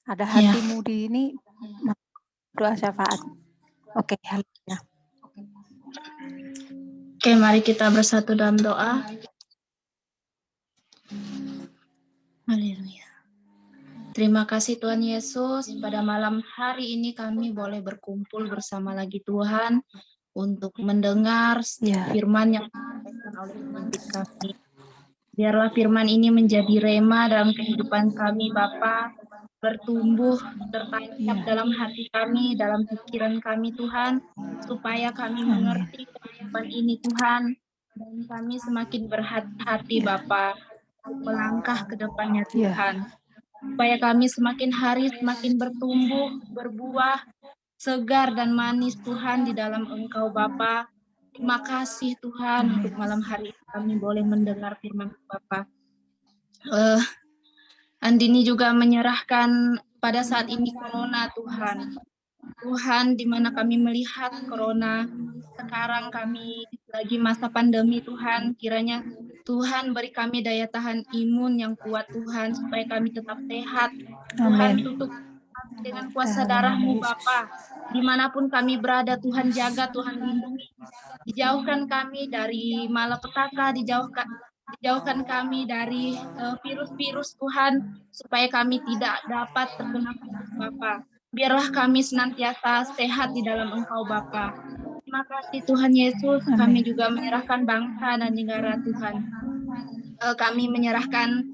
Ada hatimu di ini, doa syafaat. Oke, haleluya. Oke, mari kita bersatu dalam doa. Haleluya. Terima kasih Tuhan Yesus, pada malam hari ini kami boleh berkumpul bersama lagi Tuhan untuk mendengar firman yang disampaikan oleh pemimpin kami. Biarlah firman ini menjadi rema dalam kehidupan kami Bapa, bertumbuh tertancap dalam hati kami, dalam pikiran kami Tuhan, supaya kami mengerti kehidupan ini Tuhan, dan kami semakin berhati-hati Bapa, melangkah ke depannya Tuhan. Supaya kami semakin hari semakin bertumbuh, berbuah, segar dan manis Tuhan di dalam Engkau Bapa. Terima kasih Tuhan untuk malam hari ini kami boleh mendengar firman Bapa. Andini juga menyerahkan pada saat ini Corona Tuhan. Tuhan, di mana kami melihat Corona, sekarang kami lagi masa pandemi Tuhan, kiranya Tuhan beri kami daya tahan imun yang kuat Tuhan, supaya kami tetap sehat. Tuhan, tutup dengan kuasa darah-Mu Bapa, dimanapun kami berada Tuhan jaga, Tuhan lindungi. Dijauhkan kami dari malapetaka, dijauhkan jauhkan kami dari virus-virus Tuhan, supaya kami tidak dapat terkena virus Bapa. Biarlah kami senantiasa sehat di dalam Engkau Bapa. Terima kasih Tuhan Yesus, kami juga menyerahkan bangsa dan negara Tuhan. Kami menyerahkan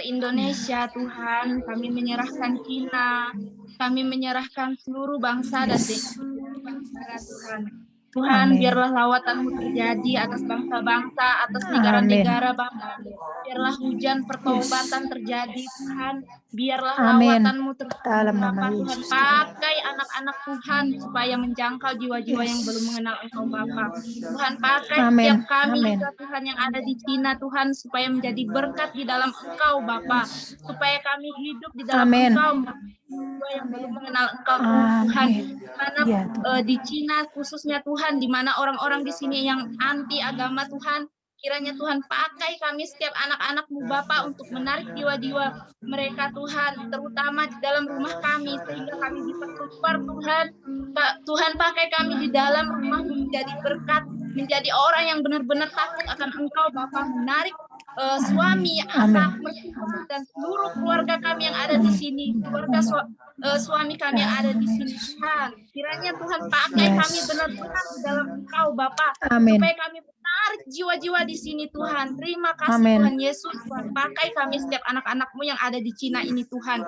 Indonesia Tuhan, kami menyerahkan Cina, kami menyerahkan seluruh bangsa dan negara Tuhan. Tuhan, biarlah lawatan-Mu terjadi atas bangsa-bangsa, atas negara-negara Bapa. Biarlah hujan pertobatan terjadi Tuhan. Biarlah lawatan-Mu terjadi Bapa. Tuhan, pakai anak-anak Tuhan supaya menjangkau jiwa-jiwa yang belum mengenal Engkau Bapa. Tuhan, pakai setiap kami juga Tuhan yang ada di Cina Tuhan, supaya menjadi berkat di dalam Engkau Bapa. Supaya kami hidup di dalam Engkau, jiwa yang belum mengenal Engkau Tuhan. Mana di Cina khususnya Tuhan, di mana orang-orang di sini yang anti agama Tuhan, kiranya Tuhan pakai kami setiap anak-anak-Mu Bapa untuk menarik jiwa-jiwa mereka Tuhan, terutama di dalam rumah kami, sehingga kami bisa keluar Tuhan. Tuhan, pakai kami di dalam rumah menjadi berkat, menjadi orang yang benar-benar takut akan Engkau Bapa, menarik suami, anak, mertua, dan seluruh keluarga kami yang ada di sini, keluarga suami kami yang ada di sini Tuhan. Kiranya Tuhan pakai kami benar-benar di dalam Engkau Bapa, supaya kami menarik jiwa-jiwa di sini Tuhan. Terima kasih Tuhan Yesus, Tuhan pakai kami setiap anak-anak-Mu yang ada di Cina ini Tuhan.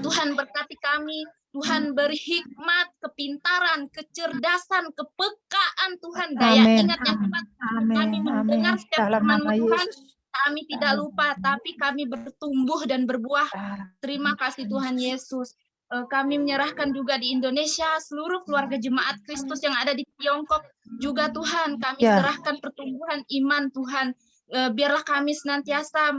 Tuhan berkati kami, Tuhan beri hikmat, kepintaran, kecerdasan, kepekaan Tuhan, daya ingat yang kuat. Kami mendengar setiap firman-Mu Tuhan, kami tidak lupa, tapi kami bertumbuh dan berbuah. Terima kasih Tuhan Yesus. Kami menyerahkan juga di Indonesia seluruh keluarga jemaat Kristus yang ada di Tiongkok juga Tuhan. Kami serahkan pertumbuhan iman Tuhan. Biarlah kami senantiasa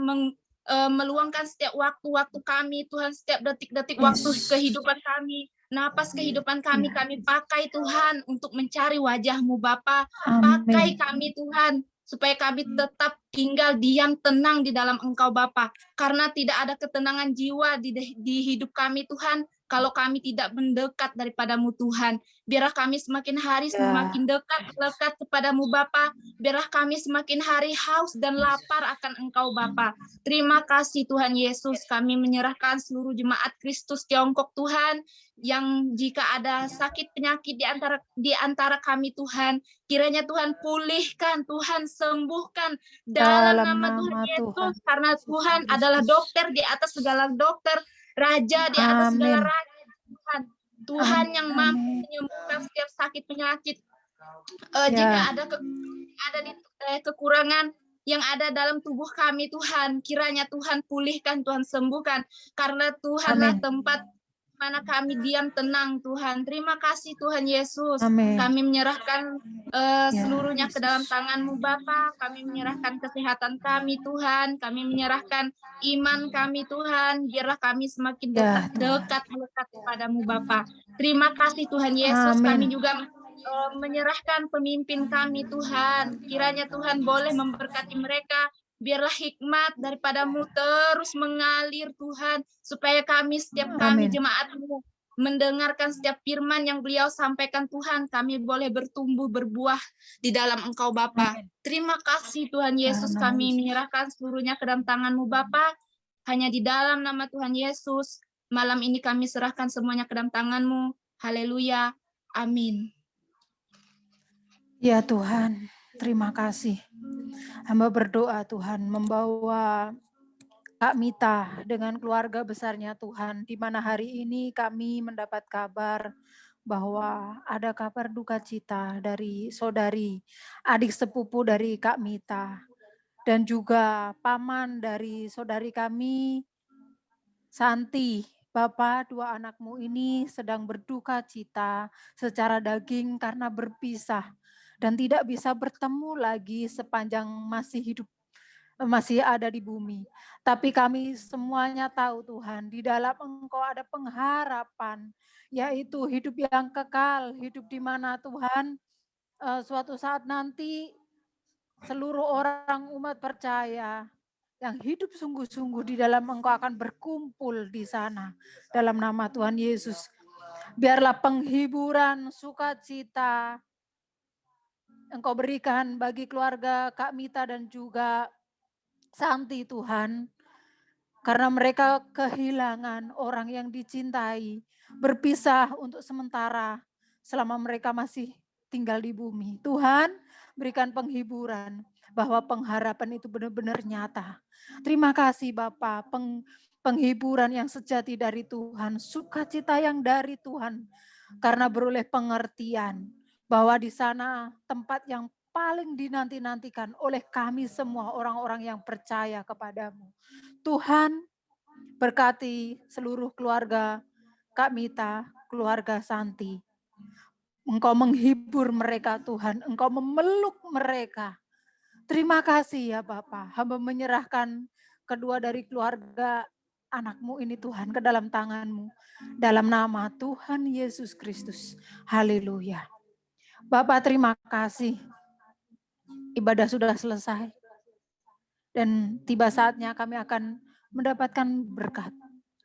meluangkan setiap waktu-waktu kami Tuhan, setiap detik-detik waktu kehidupan kami, napas kehidupan kami pakai Tuhan untuk mencari wajah-Mu Bapa. Pakai kami Tuhan supaya kami tetap tinggal diam tenang di dalam Engkau Bapa, karena tidak ada ketenangan jiwa di hidup kami Tuhan kalau kami tidak mendekat daripada-Mu Tuhan. Biarlah kami semakin hari semakin dekat kepada-Mu Bapa. Biarlah kami semakin hari haus dan lapar akan Engkau Bapa. Terima kasih Tuhan Yesus, kami menyerahkan seluruh jemaat Kristus Tiongkok Tuhan, yang jika ada sakit penyakit di antara kami Tuhan, kiranya Tuhan pulihkan, Tuhan sembuhkan dalam nama Tuhan Yesus, karena Tuhan adalah dokter di atas segala dokter, Raja di atas segala raja Tuhan. Tuhan yang mampu menyembuhkan setiap sakit penyakit. Jika ada kekurangan yang ada dalam tubuh kami Tuhan, kiranya Tuhan pulihkan, Tuhan sembuhkan, karena Tuhanlah tempat mana kami diam tenang Tuhan. Terima kasih Tuhan Yesus. Kami menyerahkan seluruhnya ke dalam tangan-Mu Bapa. Kami menyerahkan kesehatan kami Tuhan. Kami menyerahkan iman kami Tuhan. Biarlah kami semakin dekat kepada-Mu Bapa. Terima kasih Tuhan Yesus. Kami juga menyerahkan pemimpin kami Tuhan. Kiranya Tuhan boleh memberkati mereka. Biarlah hikmat daripada-Mu terus mengalir Tuhan, supaya kami setiap kami jemaat-Mu mendengarkan setiap firman yang beliau sampaikan Tuhan, kami boleh bertumbuh berbuah di dalam Engkau Bapa. Terima kasih Tuhan Yesus, kami menyerahkan seluruhnya ke dalam tangan-Mu Bapa. Hanya di dalam nama Tuhan Yesus, malam ini kami serahkan semuanya ke dalam tangan-Mu. Haleluya. Amin. Ya Tuhan, terima kasih. Hamba berdoa Tuhan, membawa Kak Mita dengan keluarga besarnya Tuhan, di mana hari ini kami mendapat kabar bahwa ada kabar duka cita dari saudari, adik sepupu dari Kak Mita, dan juga paman dari saudari kami, Santi. Bapak, dua anakmu ini sedang berduka cita secara daging karena berpisah dan tidak bisa bertemu lagi sepanjang masih ada di bumi. Tapi kami semuanya tahu Tuhan, di dalam Engkau ada pengharapan, yaitu hidup yang kekal, hidup di mana Tuhan suatu saat nanti seluruh orang umat percaya yang hidup sungguh-sungguh di dalam Engkau akan berkumpul di sana dalam nama Tuhan Yesus. Biarlah penghiburan, sukacita Engkau berikan bagi keluarga Kak Mita dan juga Santi Tuhan, karena mereka kehilangan orang yang dicintai, berpisah untuk sementara selama mereka masih tinggal di bumi. Tuhan, berikan penghiburan bahwa pengharapan itu benar-benar nyata. Terima kasih Bapak, penghiburan yang sejati dari Tuhan, sukacita yang dari Tuhan, karena beroleh pengertian bahwa di sana tempat yang paling dinanti-nantikan oleh kami semua orang-orang yang percaya kepadamu. Tuhan, berkati seluruh keluarga Kak Mita, keluarga Santi. Engkau menghibur mereka Tuhan, Engkau memeluk mereka. Terima kasih ya Bapak, hamba menyerahkan kedua dari keluarga anakmu ini Tuhan ke dalam tangan-Mu. Dalam nama Tuhan Yesus Kristus. Haleluya. Bapak terima kasih. Ibadah sudah selesai. Dan tiba saatnya kami akan mendapatkan berkat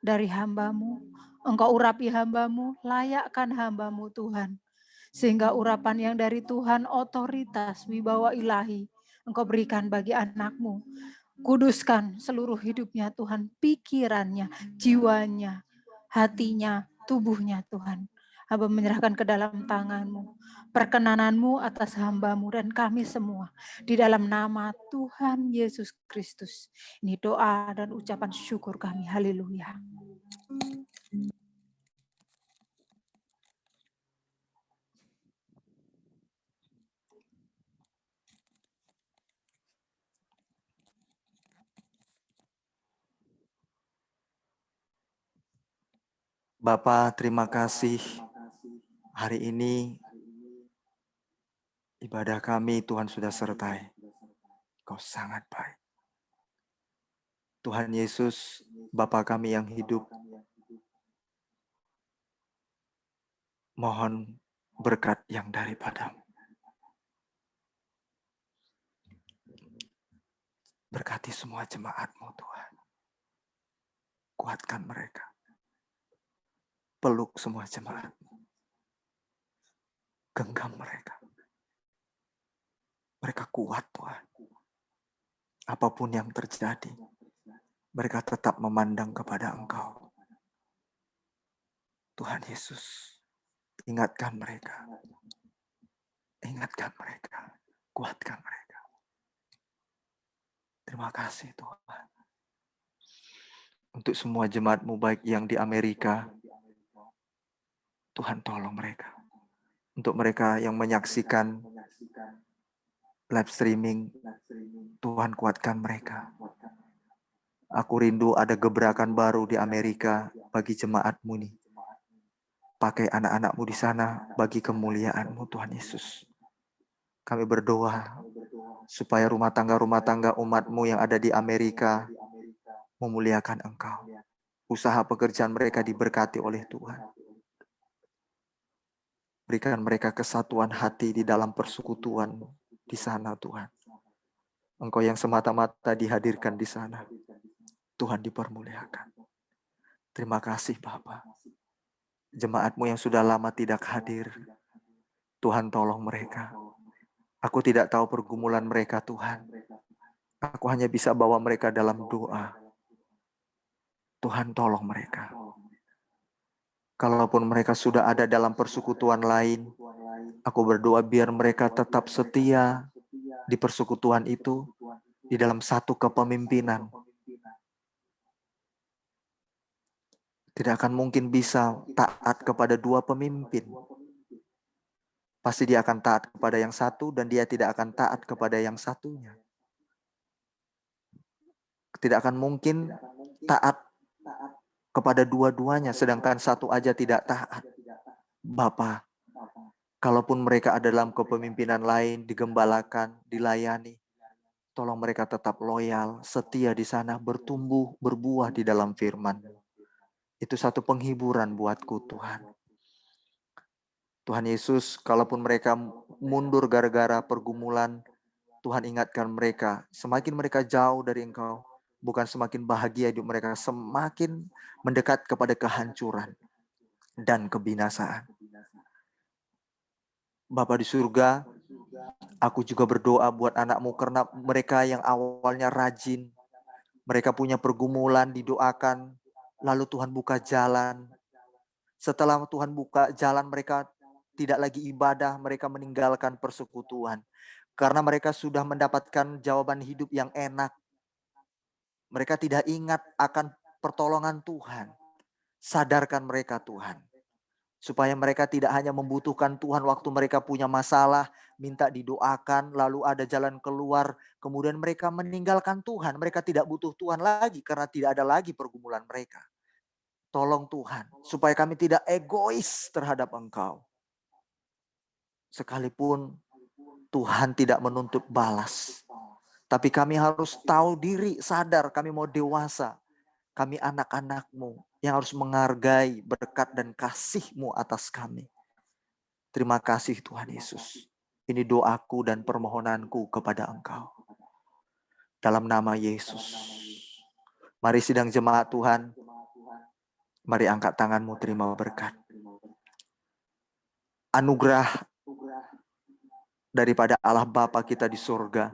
dari hamba-Mu. Engkau urapi hamba-Mu, layakkan hamba-Mu Tuhan. Sehingga urapan yang dari Tuhan, otoritas, wibawa ilahi, Engkau berikan bagi anak-Mu. Kuduskan seluruh hidupnya Tuhan, pikirannya, jiwanya, hatinya, tubuhnya Tuhan. Hamba menyerahkan ke dalam tangan-Mu. Perkenanan-Mu atas hamba-Mu dan kami semua. Di dalam nama Tuhan Yesus Kristus. Ini doa dan ucapan syukur kami. Haleluya. Bapa, terima kasih hari ini ibadah kami Tuhan sudah sertai. Kau sangat baik. Tuhan Yesus, Bapa kami yang hidup, mohon berkat yang daripada-Mu. Berkati semua jemaat-Mu Tuhan. Kuatkan mereka. Peluk semua jemaat. Genggam mereka. Mereka kuat Tuhan. Apapun yang terjadi, mereka tetap memandang kepada Engkau. Tuhan Yesus, ingatkan mereka. Ingatkan mereka. Kuatkan mereka. Terima kasih Tuhan. Untuk semua jemaat-Mu baik yang di Amerika, Tuhan tolong mereka. Untuk mereka yang menyaksikan live streaming, Tuhan kuatkan mereka. Aku rindu ada gebrakan baru di Amerika bagi jemaat-Mu nih. Pakai anak-anak-Mu di sana bagi kemuliaan-Mu Tuhan Yesus. Kami berdoa supaya rumah tangga umat-Mu yang ada di Amerika memuliakan Engkau. Usaha pekerjaan mereka diberkati oleh Tuhan. Berikan mereka kesatuan hati di dalam persekutuan di sana Tuhan. Engkau yang semata-mata dihadirkan di sana. Tuhan dipermuliakan. Terima kasih Bapa. Jemaat-Mu yang sudah lama tidak hadir, Tuhan tolong mereka. Aku tidak tahu pergumulan mereka Tuhan. Aku hanya bisa bawa mereka dalam doa. Tuhan tolong mereka. Kalaupun mereka sudah ada dalam persekutuan lain, aku berdoa biar mereka tetap setia di persekutuan itu, di dalam satu kepemimpinan. Tidak akan mungkin bisa taat kepada dua pemimpin. Pasti dia akan taat kepada yang satu dan dia tidak akan taat kepada yang satunya. Tidak akan mungkin taat kepada dua-duanya, sedangkan satu aja tidak taat. Bapa, kalaupun mereka ada dalam kepemimpinan lain, digembalakan, dilayani, tolong mereka tetap loyal, setia di sana, bertumbuh, berbuah di dalam firman. Itu satu penghiburan buatku Tuhan. Tuhan Yesus, kalaupun mereka mundur gara-gara pergumulan, Tuhan ingatkan mereka, semakin mereka jauh dari Engkau, bukan semakin bahagia hidup mereka, semakin mendekat kepada kehancuran dan kebinasaan. Bapa di surga, aku juga berdoa buat anak-Mu karena mereka yang awalnya rajin, Mereka punya pergumulan, didoakan, lalu Tuhan buka jalan. Setelah Tuhan buka jalan, mereka tidak lagi ibadah, mereka meninggalkan persekutuan. Karena mereka sudah mendapatkan jawaban hidup yang enak. Mereka tidak ingat akan pertolongan Tuhan. Sadarkan mereka Tuhan. Supaya mereka tidak hanya membutuhkan Tuhan waktu mereka punya masalah, minta didoakan, lalu ada jalan keluar, kemudian mereka meninggalkan Tuhan. Mereka tidak butuh Tuhan lagi karena tidak ada lagi pergumulan mereka. Tolong Tuhan, supaya kami tidak egois terhadap Engkau. Sekalipun Tuhan tidak menuntut balas. Tapi kami harus tahu diri, sadar kami mau dewasa. Kami anak-anak-Mu yang harus menghargai berkat dan kasih-Mu atas kami. Terima kasih Tuhan Yesus. Ini doaku dan permohonanku kepada Engkau. Dalam nama Yesus. Mari sidang jemaat Tuhan. Mari angkat tanganmu terima berkat. Anugerah daripada Allah Bapa kita di surga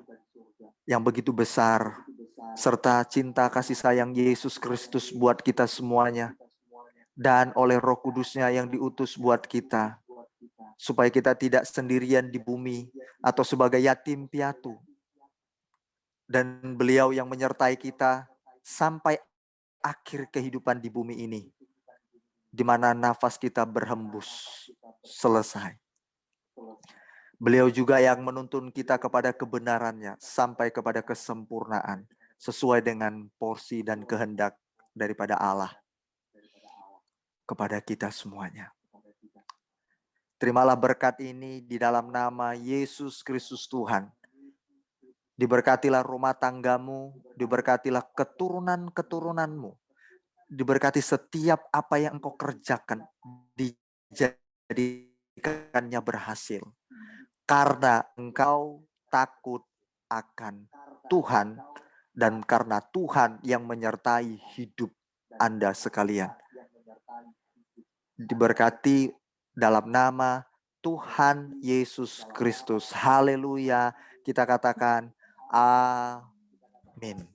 yang begitu besar, serta cinta kasih sayang Yesus Kristus buat kita semuanya, dan oleh Roh Kudusnya yang diutus buat kita, supaya kita tidak sendirian di bumi atau sebagai yatim piatu, dan Beliau yang menyertai kita sampai akhir kehidupan di bumi ini, di mana nafas kita berhembus selesai. Beliau juga yang menuntun kita kepada kebenarannya sampai kepada kesempurnaan sesuai dengan porsi dan kehendak daripada Allah kepada kita semuanya. Terimalah berkat ini di dalam nama Yesus Kristus Tuhan. Diberkatilah rumah tanggamu, diberkatilah keturunan-keturunanmu, diberkati setiap apa yang engkau kerjakan, dijadikannya berhasil. Karena engkau takut akan Tuhan dan karena Tuhan yang menyertai hidup Anda sekalian. Diberkati dalam nama Tuhan Yesus Kristus. Haleluya. Kita katakan amin.